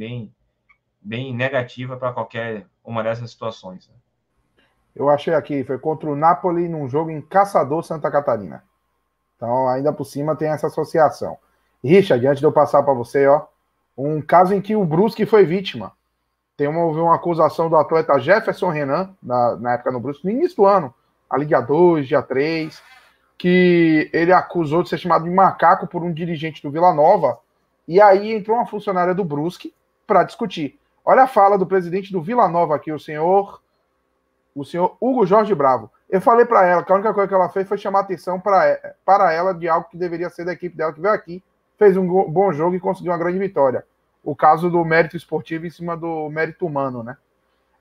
bem negativa para qualquer uma dessas situações, né? Eu achei aqui, foi contra o Napoli num jogo em Caçador, Santa Catarina. Então, ainda por cima, tem essa associação. Richard, antes de eu passar para você, ó, um caso em que o Brusque foi vítima. Houve uma acusação do atleta Jefferson Renan, na época no Brusque, no início do ano, ali dia 2, dia 3, que ele acusou de ser chamado de macaco por um dirigente do Vila Nova, e aí entrou uma funcionária do Brusque, para discutir. Olha a fala do presidente do Vila Nova aqui, o senhor Hugo Jorge Bravo. Eu falei para ela que a única coisa que ela fez foi chamar atenção para ela de algo que deveria ser da equipe dela, que veio aqui, fez um bom jogo e conseguiu uma grande vitória. O caso do mérito esportivo em cima do mérito humano, né?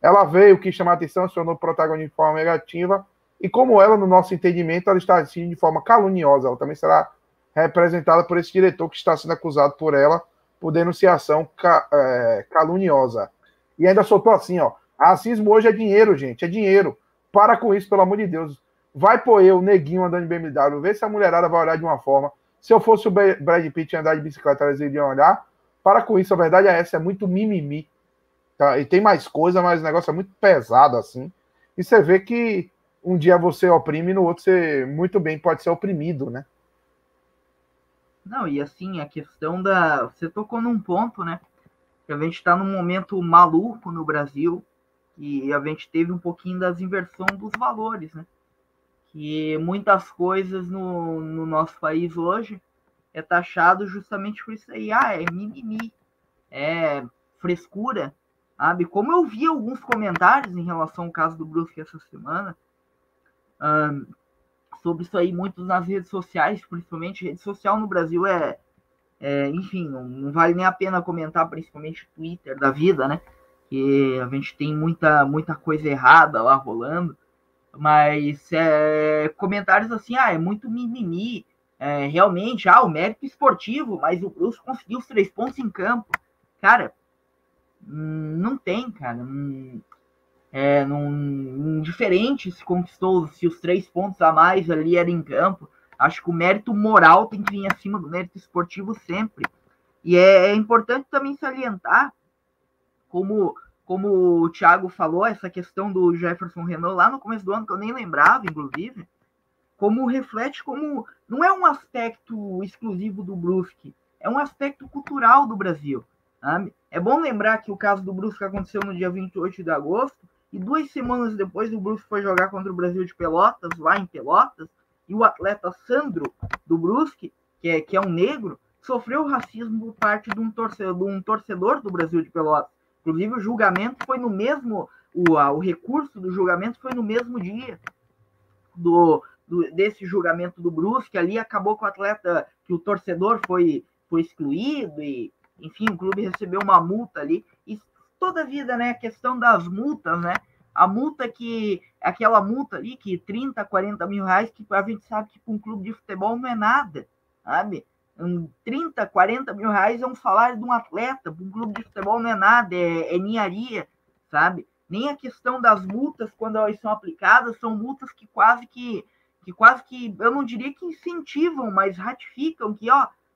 Ela veio, quis chamar atenção, se tornou protagonista de forma negativa, e como ela, no nosso entendimento, ela está agindo de forma caluniosa. Ela também será representada por esse diretor que está sendo acusado por ela por denunciação caluniosa. E ainda soltou assim, ó, racismo hoje é dinheiro, gente, é dinheiro. Para com isso, pelo amor de Deus. Vai pôr eu, neguinho, andando de BMW, ver se a mulherada vai olhar de uma forma. Se eu fosse o Brad Pitt andar de bicicleta, eles iriam olhar. Para com isso, a verdade é essa, é muito mimimi. Tá? E tem mais coisa, mas o negócio é muito pesado, assim. E você vê que um dia você oprime, no outro você muito bem pode ser oprimido, né? Não, e assim, a questão da... Você tocou num ponto, né? Que a gente está num momento maluco no Brasil e a gente teve um pouquinho das inversão dos valores, né? Que muitas coisas no nosso país hoje é taxado justamente por isso aí. Ah, é mimimi, é frescura, sabe? Como eu vi alguns comentários em relação ao caso do Brusque essa semana, sobre isso aí, muitos nas redes sociais, principalmente rede social no Brasil enfim, não vale nem a pena comentar, principalmente Twitter da vida, né? Que a gente tem muita coisa errada lá rolando, mas comentários assim, é muito mimimi, realmente, o mérito esportivo, mas o Brusque conseguiu os 3 pontos em campo. Cara, não tem, cara. Diferente se conquistou, se os 3 pontos a mais ali eram em campo. Acho que o mérito moral tem que vir acima do mérito esportivo sempre. E é importante também salientar, como o Thiago falou, essa questão do Jefferson Renault lá no começo do ano, que eu nem lembrava, inclusive, como reflete como não é um aspecto exclusivo do Brusque, é um aspecto cultural do Brasil. Sabe? É bom lembrar que o caso do Brusque aconteceu no dia 28 de agosto, e 2 semanas depois o Brusque foi jogar contra o Brasil de Pelotas, lá em Pelotas, e o atleta Sandro do Brusque, que é um negro, sofreu racismo por parte de um torcedor do Brasil de Pelotas. Inclusive o julgamento foi no mesmo, o recurso do julgamento foi no mesmo dia desse julgamento do Brusque. Ali acabou com o atleta, que o torcedor foi excluído, e enfim, o clube recebeu uma multa ali. E toda a vida, né, a questão das multas, né, a multa aquela multa ali, que 30, 40 mil reais, que a gente sabe que para um clube de futebol não é nada, sabe? 30, 40 mil reais é um salário de um atleta, para um clube de futebol não é nada, é ninharia, sabe? Nem a questão das multas, quando elas são aplicadas, são multas que quase que, eu não diria que incentivam, mas ratificam que,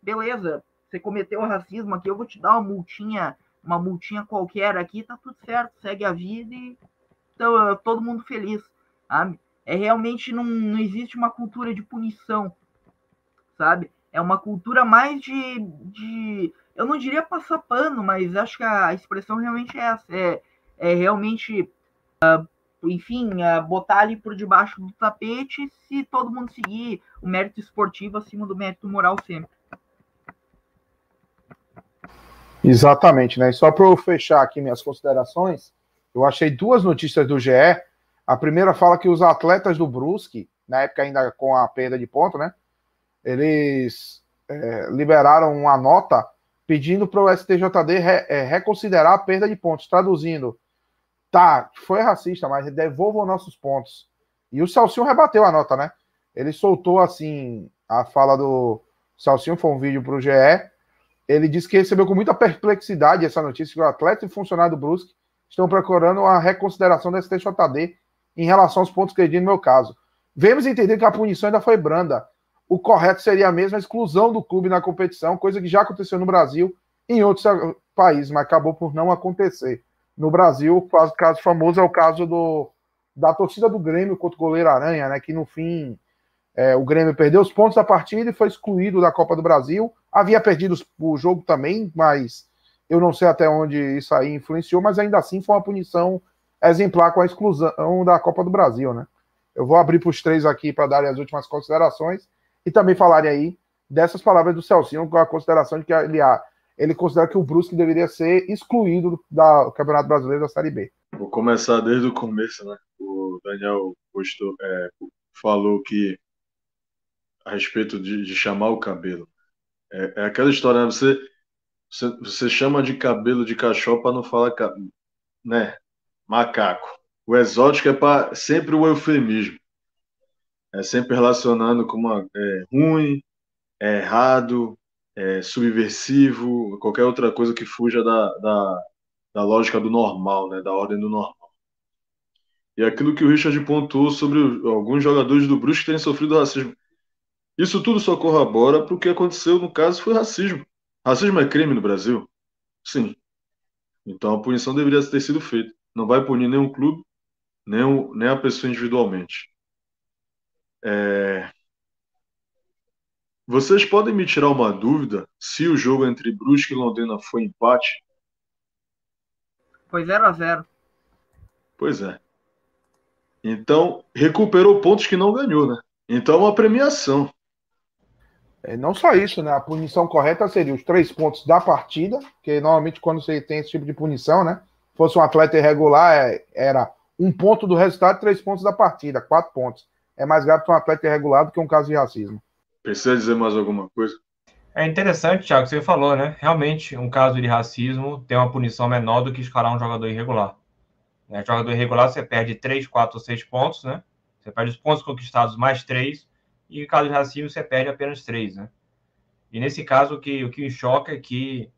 beleza, você cometeu racismo aqui, eu vou te dar uma multinha qualquer aqui, tá tudo certo, segue a vida e então, todo mundo feliz, sabe? Realmente não existe uma cultura de punição, sabe? É uma cultura mais de eu não diria passar pano, mas acho que a expressão realmente é essa, realmente, enfim, botar ali por debaixo do tapete, se todo mundo seguir o mérito esportivo acima do mérito moral sempre. Exatamente, né? E só para eu fechar aqui minhas considerações, eu achei 2 notícias do GE. A primeira fala que os atletas do Brusque, na época ainda com a perda de ponto, né? Eles liberaram uma nota pedindo para o STJD reconsiderar a perda de pontos, traduzindo, foi racista, mas devolvam nossos pontos. E o Celcinho rebateu a nota, né? Ele soltou assim a fala do Celcinho, foi um vídeo para o GE. Ele disse que recebeu com muita perplexidade essa notícia que o atleta e funcionário do Brusque estão procurando a reconsideração da STJD em relação aos pontos perdidos no meu caso. Vemos entender que a punição ainda foi branda. O correto seria mesmo a exclusão do clube na competição, coisa que já aconteceu no Brasil e em outros países, mas acabou por não acontecer. No Brasil, o caso famoso é o caso da torcida do Grêmio contra o goleiro Aranha, né, que no fim o Grêmio perdeu os pontos da partida e foi excluído da Copa do Brasil. Havia perdido o jogo também, mas eu não sei até onde isso aí influenciou, mas ainda assim foi uma punição exemplar com a exclusão da Copa do Brasil, né? Eu vou abrir para os 3 aqui para darem as últimas considerações e também falarem aí dessas palavras do Celcinho com a consideração de que ele considera que o Brusque deveria ser excluído do Campeonato Brasileiro da Série B. Vou começar desde o começo, né? O Daniel falou que a respeito de chamar o cabelo. É aquela história, né? Você chama de cabelo de cachorro para não falar, né? Macaco. O exótico é sempre o eufemismo. É sempre relacionando com ruim, errado, subversivo, qualquer outra coisa que fuja da lógica do normal, né? Da ordem do normal. E aquilo que o Richard pontuou sobre alguns jogadores do Brusque terem sofrido racismo. Isso tudo só corrobora para o que aconteceu, no caso, foi racismo. Racismo é crime no Brasil? Sim. Então a punição deveria ter sido feita. Não vai punir nenhum clube, nem a pessoa individualmente. Vocês podem me tirar uma dúvida se o jogo entre Brusque e Londrina foi empate? Foi 0-0. Pois é. Então, recuperou pontos que não ganhou, né? Então é uma premiação. Não só isso, né? A punição correta seria os 3 pontos da partida, que normalmente quando você tem esse tipo de punição, né? Fosse um atleta irregular, era 1 ponto do resultado, 3 pontos da partida, 4 pontos. É mais grave para um atleta irregular do que um caso de racismo. Precisa dizer mais alguma coisa? É interessante, Thiago, que você falou, né? Realmente, um caso de racismo tem uma punição menor do que escalar um jogador irregular. Jogador irregular, você perde 3, 4 ou 6 pontos, né? Você perde os pontos conquistados mais 3, e em caso de racismo, você perde apenas 3, né? E nesse caso, o que me choca é que,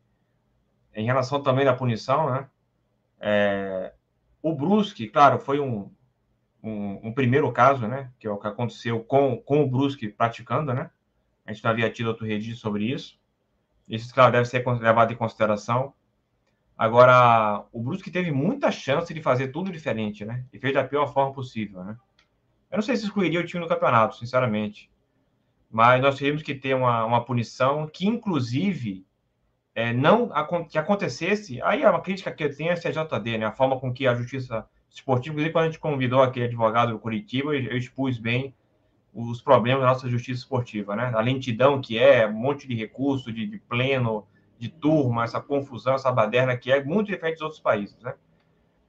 em relação também da punição, né? O Brusque, claro, foi um primeiro caso, né? Que é o que aconteceu com o Brusque praticando, né? A gente não havia tido outro registro sobre isso. Isso, claro, deve ser levado em consideração. Agora, o Brusque teve muita chance de fazer tudo diferente, né? E fez da pior forma possível, né? Eu não sei se excluiria o time do campeonato, sinceramente. Mas nós teríamos que ter uma punição que, inclusive, que acontecesse. Aí é uma crítica que eu tenho à CJD, né? A forma com que a Justiça Esportiva, inclusive quando a gente convidou aquele advogado do Curitiba, eu expus bem os problemas da nossa Justiça Esportiva, né? A lentidão que um monte de recurso, de pleno, de turma, essa confusão, essa baderna que é muito diferente dos outros países, né?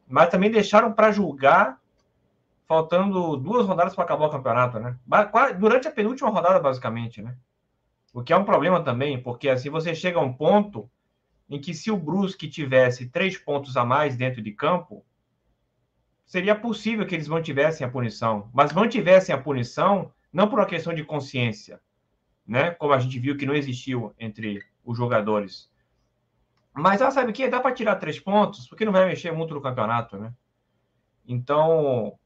Mas também deixaram para julgar faltando 2 rodadas para acabar o campeonato, né? Durante a penúltima rodada, basicamente, né? O que é um problema também, porque assim você chega a um ponto em que se o Brusque tivesse 3 pontos a mais dentro de campo, seria possível que eles mantivessem a punição, mas mantivessem a punição não por uma questão de consciência, né? Como a gente viu que não existiu entre os jogadores. Mas sabe o que? Dá para tirar 3 pontos, porque não vai mexer muito no campeonato, né? Então,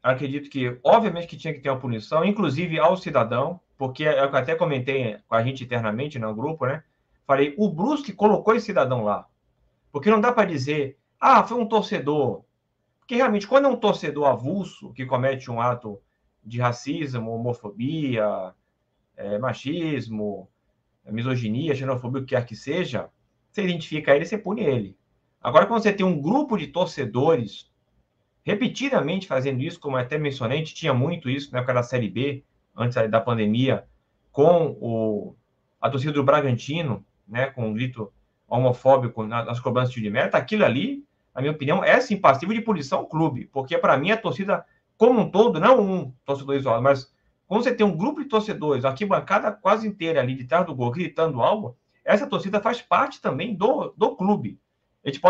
acredito que, obviamente, que tinha que ter uma punição, inclusive ao cidadão, porque eu até comentei com a gente internamente no grupo, né? Falei, o Brusque colocou esse cidadão lá. Porque não dá para dizer, foi um torcedor. Porque realmente, quando é um torcedor avulso que comete um ato de racismo, homofobia, machismo, misoginia, xenofobia, o que quer que seja, você identifica ele e você pune ele. Agora, quando você tem um grupo de torcedores repetidamente fazendo isso, como eu até mencionei, a gente tinha muito isso na época da Série B, antes da pandemia, com a torcida do Bragantino, né, com um grito homofóbico nas cobranças de meta, aquilo ali, na minha opinião, é sim passivo de punição ao clube, porque para mim a torcida como um todo, não um torcedor isolado, mas quando você tem um grupo de torcedores, a arquibancada quase inteira ali de trás do gol, gritando algo, essa torcida faz parte também do clube. A gente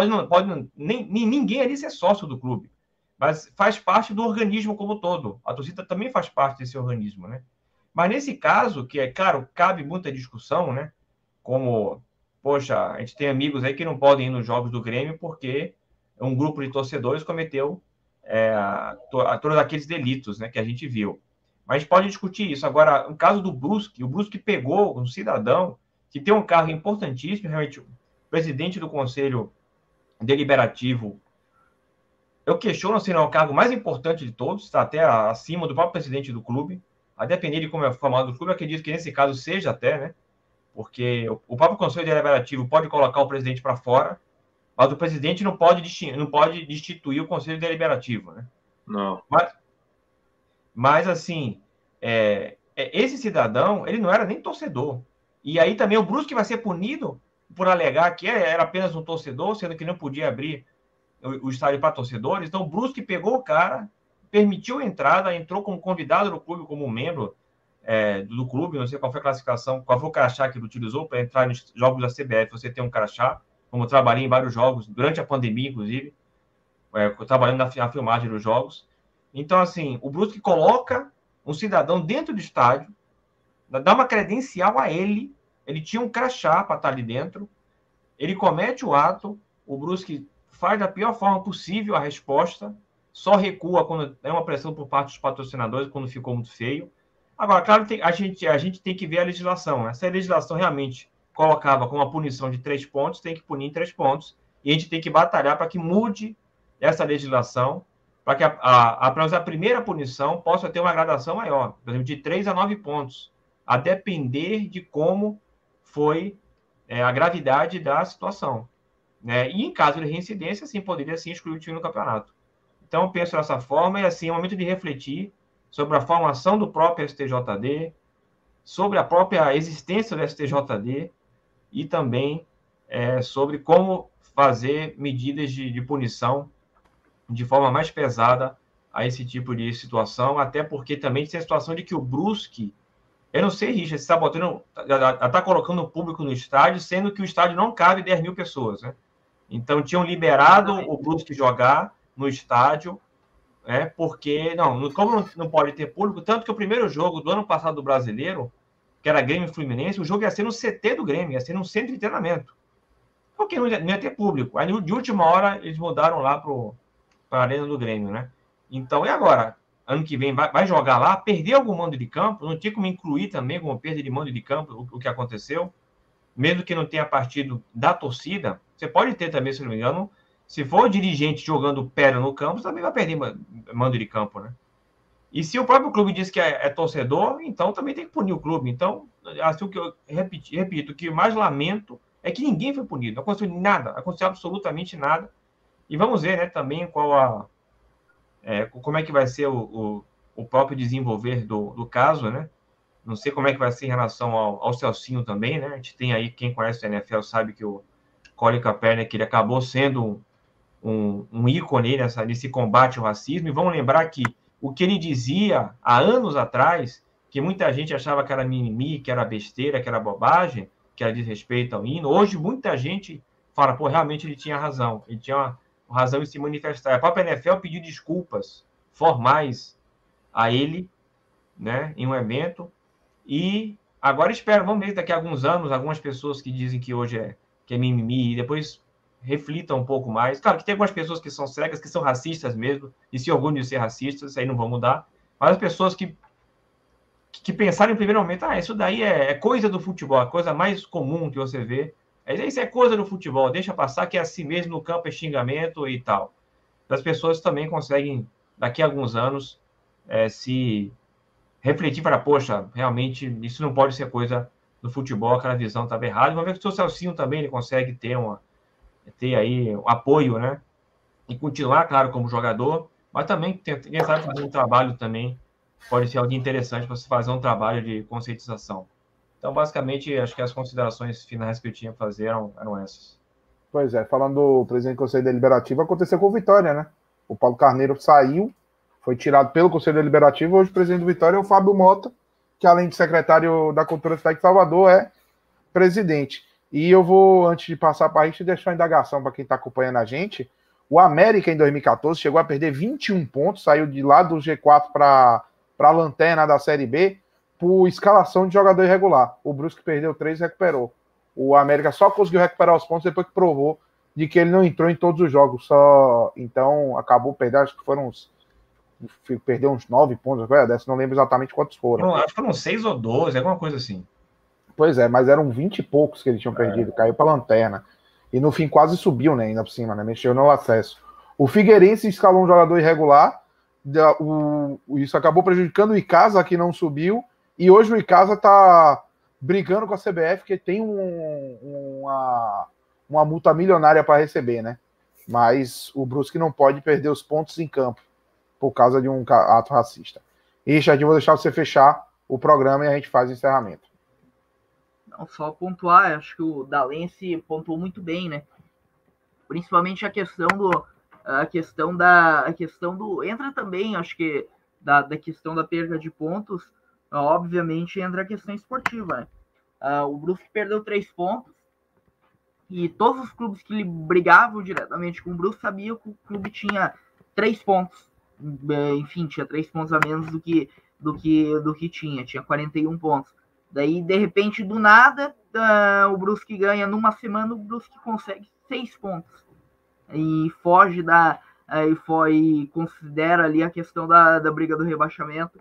ninguém ali ser sócio do clube, mas faz parte do organismo como todo. A torcida também faz parte desse organismo, né? Mas nesse caso, que claro, cabe muita discussão, né? Como, poxa, a gente tem amigos aí que não podem ir nos jogos do Grêmio porque um grupo de torcedores cometeu todos aqueles delitos, né, que a gente viu. Mas a gente pode discutir isso. Agora, no caso do Brusque, o Brusque pegou um cidadão que tem um cargo importantíssimo, realmente, o presidente do Conselho Deliberativo. Eu questiono se não é o cargo mais importante de todos, está até acima do próprio presidente do clube. A depender de como é formado o clube, eu acredito que nesse caso seja até, né? Porque o próprio Conselho Deliberativo pode colocar o presidente para fora, mas o presidente não pode destituir o Conselho Deliberativo, né? Não. Mas assim, esse cidadão, ele não era nem torcedor. E aí também o Brusque vai ser punido por alegar que era apenas um torcedor, sendo que não podia abrir o estádio para torcedores. Então, o Brusque pegou o cara, permitiu a entrada, entrou como convidado do clube, como membro do clube, não sei qual foi a classificação, qual foi o crachá que ele utilizou para entrar nos jogos da CBF. Você tem um crachá, como eu trabalhei em vários jogos, durante a pandemia, inclusive, trabalhando na filmagem dos jogos. Então, assim, o Brusque coloca um cidadão dentro do estádio, dá uma credencial a ele tinha um crachá para estar ali dentro, ele comete o ato, o Brusque faz da pior forma possível a resposta, só recua quando é uma pressão por parte dos patrocinadores, quando ficou muito feio. Agora, claro, a gente tem que ver a legislação. Essa legislação realmente colocava como uma punição de 3 pontos, tem que punir em 3 pontos, e a gente tem que batalhar para que mude essa legislação, para que a primeira punição possa ter uma gradação maior, por exemplo, de 3 a 9 pontos, a depender de como foi a gravidade da situação. Né? E em caso de reincidência, sim, poderia sim excluir o time do campeonato. Então, eu penso dessa forma, e assim, é o momento de refletir sobre a formação do próprio STJD, sobre a própria existência do STJD e também sobre como fazer medidas de punição de forma mais pesada a esse tipo de situação, até porque também tem a situação de que o Brusque, eu não sei, Richard, se está botando, está colocando o público no estádio, sendo que o estádio não cabe 10 mil pessoas, né? Então, tinham liberado o Brusque jogar no estádio, porque, como não pode ter público, tanto que o primeiro jogo do ano passado do Brasileiro, que era Grêmio e Fluminense, o jogo ia ser no CT do Grêmio, ia ser num centro de treinamento, porque não ia ter público. Aí, de última hora, eles mudaram lá para a Arena do Grêmio, né? Então, e agora? Ano que vem vai jogar lá, perder algum mando de campo, não tinha como incluir também como perda de mando de campo o que aconteceu, mesmo que não tenha partido da torcida, você pode ter também, se não me engano, se for o dirigente jogando pedra no campo, também vai perder mando de campo, né? E se o próprio clube diz que é torcedor, então também tem que punir o clube. Então, assim, o que eu repito, o que eu mais lamento é que ninguém foi punido, não aconteceu nada, não aconteceu absolutamente nada. E vamos ver, né, também como é que vai ser o próprio desenvolver do caso, né? Não sei como é que vai ser em relação ao Celcinho também, né? A gente tem aí, quem conhece o NFL sabe que o Colin Kaepernick, ele acabou sendo um ícone nesse combate ao racismo. E vamos lembrar que o que ele dizia há anos atrás, que muita gente achava que era mimimi, que era besteira, que era bobagem, que era desrespeito ao hino, hoje muita gente fala, pô, realmente ele tinha razão. Ele tinha razão em se manifestar. A própria NFL pediu desculpas formais a ele, né, em um evento. E agora vamos ver que daqui a alguns anos, algumas pessoas que dizem que hoje que é mimimi, e depois reflitam um pouco mais. Claro que tem algumas pessoas que são cegas, que são racistas mesmo, e se orgulham de ser racistas, isso aí não vão mudar. Mas as pessoas que pensaram em primeiro momento, isso daí é coisa do futebol, a coisa mais comum que você vê. Isso é coisa do futebol, deixa passar que é assim mesmo, no campo é xingamento e tal. As pessoas também conseguem, daqui a alguns anos, se refletir para, poxa, realmente isso não pode ser coisa do futebol, aquela visão estava errada. Vamos ver que o seu Celcinho também ele consegue ter aí um apoio, né? E continuar, claro, como jogador, mas também, quem sabe, fazer um trabalho também pode ser algo interessante para você fazer um trabalho de conscientização. Então, basicamente, acho que as considerações finais que eu tinha a fazer eram essas. Pois é, falando do presidente do Conselho Deliberativo, aconteceu com o Vitória, né? O Paulo Carneiro saiu, foi tirado pelo Conselho Deliberativo, hoje o presidente do Vitória é o Fábio Mota, que além de secretário da Cultura da cidade de Salvador, é presidente. E eu vou, antes de passar para a gente, deixar uma indagação para quem está acompanhando a gente. O América, em 2014, chegou a perder 21 pontos, saiu de lá do G4 para a lanterna da Série B, por escalação de jogador irregular. O Brusque perdeu 3 e recuperou. O América só conseguiu recuperar os pontos depois que provou de que ele não entrou em todos os jogos. Então, acabou perdendo, acho que perdeu uns 9 pontos, não lembro exatamente quantos foram. Acho que foram 6 ou 12, alguma coisa assim. Pois é, mas eram 20 e poucos que eles tinham perdido, caiu para a lanterna. E no fim quase subiu, né, ainda por cima, né, mexeu no acesso. O Figueirense escalou um jogador irregular, isso acabou prejudicando o Icasa, que não subiu, e hoje o Icasa está brigando com a CBF, que tem uma multa milionária para receber, né? Mas o Brusque não pode perder os pontos em campo por causa de um ato racista. E, Richard, eu vou deixar você fechar o programa e a gente faz o encerramento. Não, só pontuar, acho que o Dalense pontuou muito bem, né? Principalmente a questão do entra também, acho que da questão da perda de pontos, obviamente entra a questão esportiva, né? O Brusque perdeu 3 pontos e todos os clubes que brigavam diretamente com o Brusque sabiam que o clube tinha 3 pontos, enfim, tinha 3 pontos a menos do que tinha 41 pontos. Daí, de repente, do nada, o Brusque ganha numa semana, o Brusque consegue 6 pontos. E foge e considera ali a questão da briga do rebaixamento,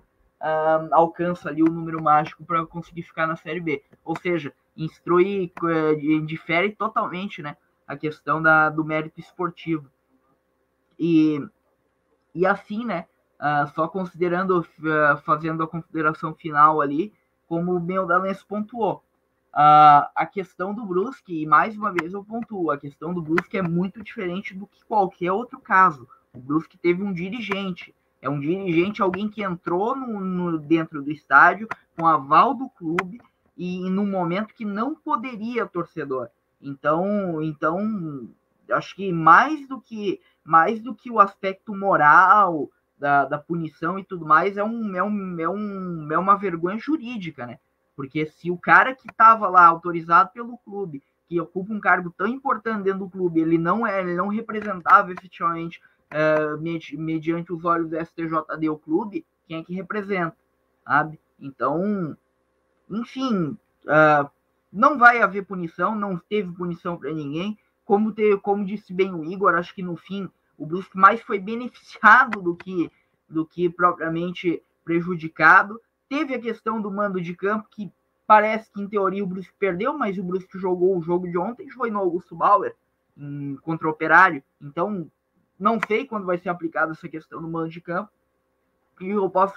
alcança ali o número mágico para conseguir ficar na Série B. Ou seja, difere totalmente, né, a questão do mérito esportivo. E assim, né, só considerando, fazendo a consideração final ali, como o meu Dalense pontuou. A questão do Brusque, e mais uma vez eu pontuo, a questão do Brusque é muito diferente do que qualquer outro caso. O Brusque teve um dirigente, alguém que entrou dentro do estádio com aval do clube e num momento que não poderia torcedor. Então acho que mais do que o aspecto moral da punição e tudo mais, é uma vergonha jurídica, né? Porque se o cara que estava lá autorizado pelo clube, que ocupa um cargo tão importante dentro do clube, ele não representava efetivamente, mediante os olhos do STJD o clube, quem é que representa, sabe? Então, enfim, não vai haver punição, não teve punição para ninguém. Como disse bem o Igor, acho que no fim o Brusque mais foi beneficiado do que propriamente prejudicado. Teve a questão do mando de campo, que parece que em teoria o Brusque perdeu, mas o Brusque jogou o jogo de ontem, foi no Augusto Bauer, contra o Operário. Então, não sei quando vai ser aplicada essa questão do mando de campo. E eu posso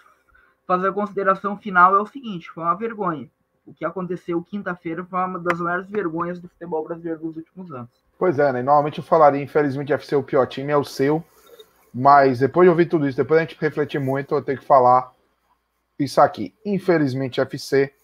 fazer a consideração final, é o seguinte: foi uma vergonha. O que aconteceu quinta-feira foi uma das maiores vergonhas do futebol brasileiro dos últimos anos. Pois é, né? Normalmente eu falaria, infelizmente, o FC, o pior time é o seu, mas depois de ouvir tudo isso, depois a gente refletir muito, eu tenho que falar isso aqui. Infelizmente, FC,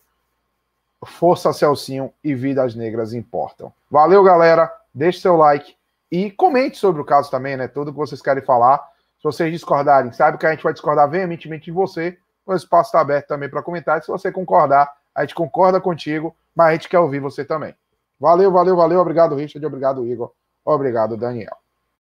força Celcinho e vidas negras importam. Valeu, galera. Deixe seu like e comente sobre o caso também, né? Tudo que vocês querem falar. Se vocês discordarem, sabe que a gente vai discordar veementemente de você. O espaço está aberto também para comentários. Se você concordar, a gente concorda contigo, mas a gente quer ouvir você também. Valeu, valeu, valeu. Obrigado, Richard. Obrigado, Igor. Obrigado, Daniel.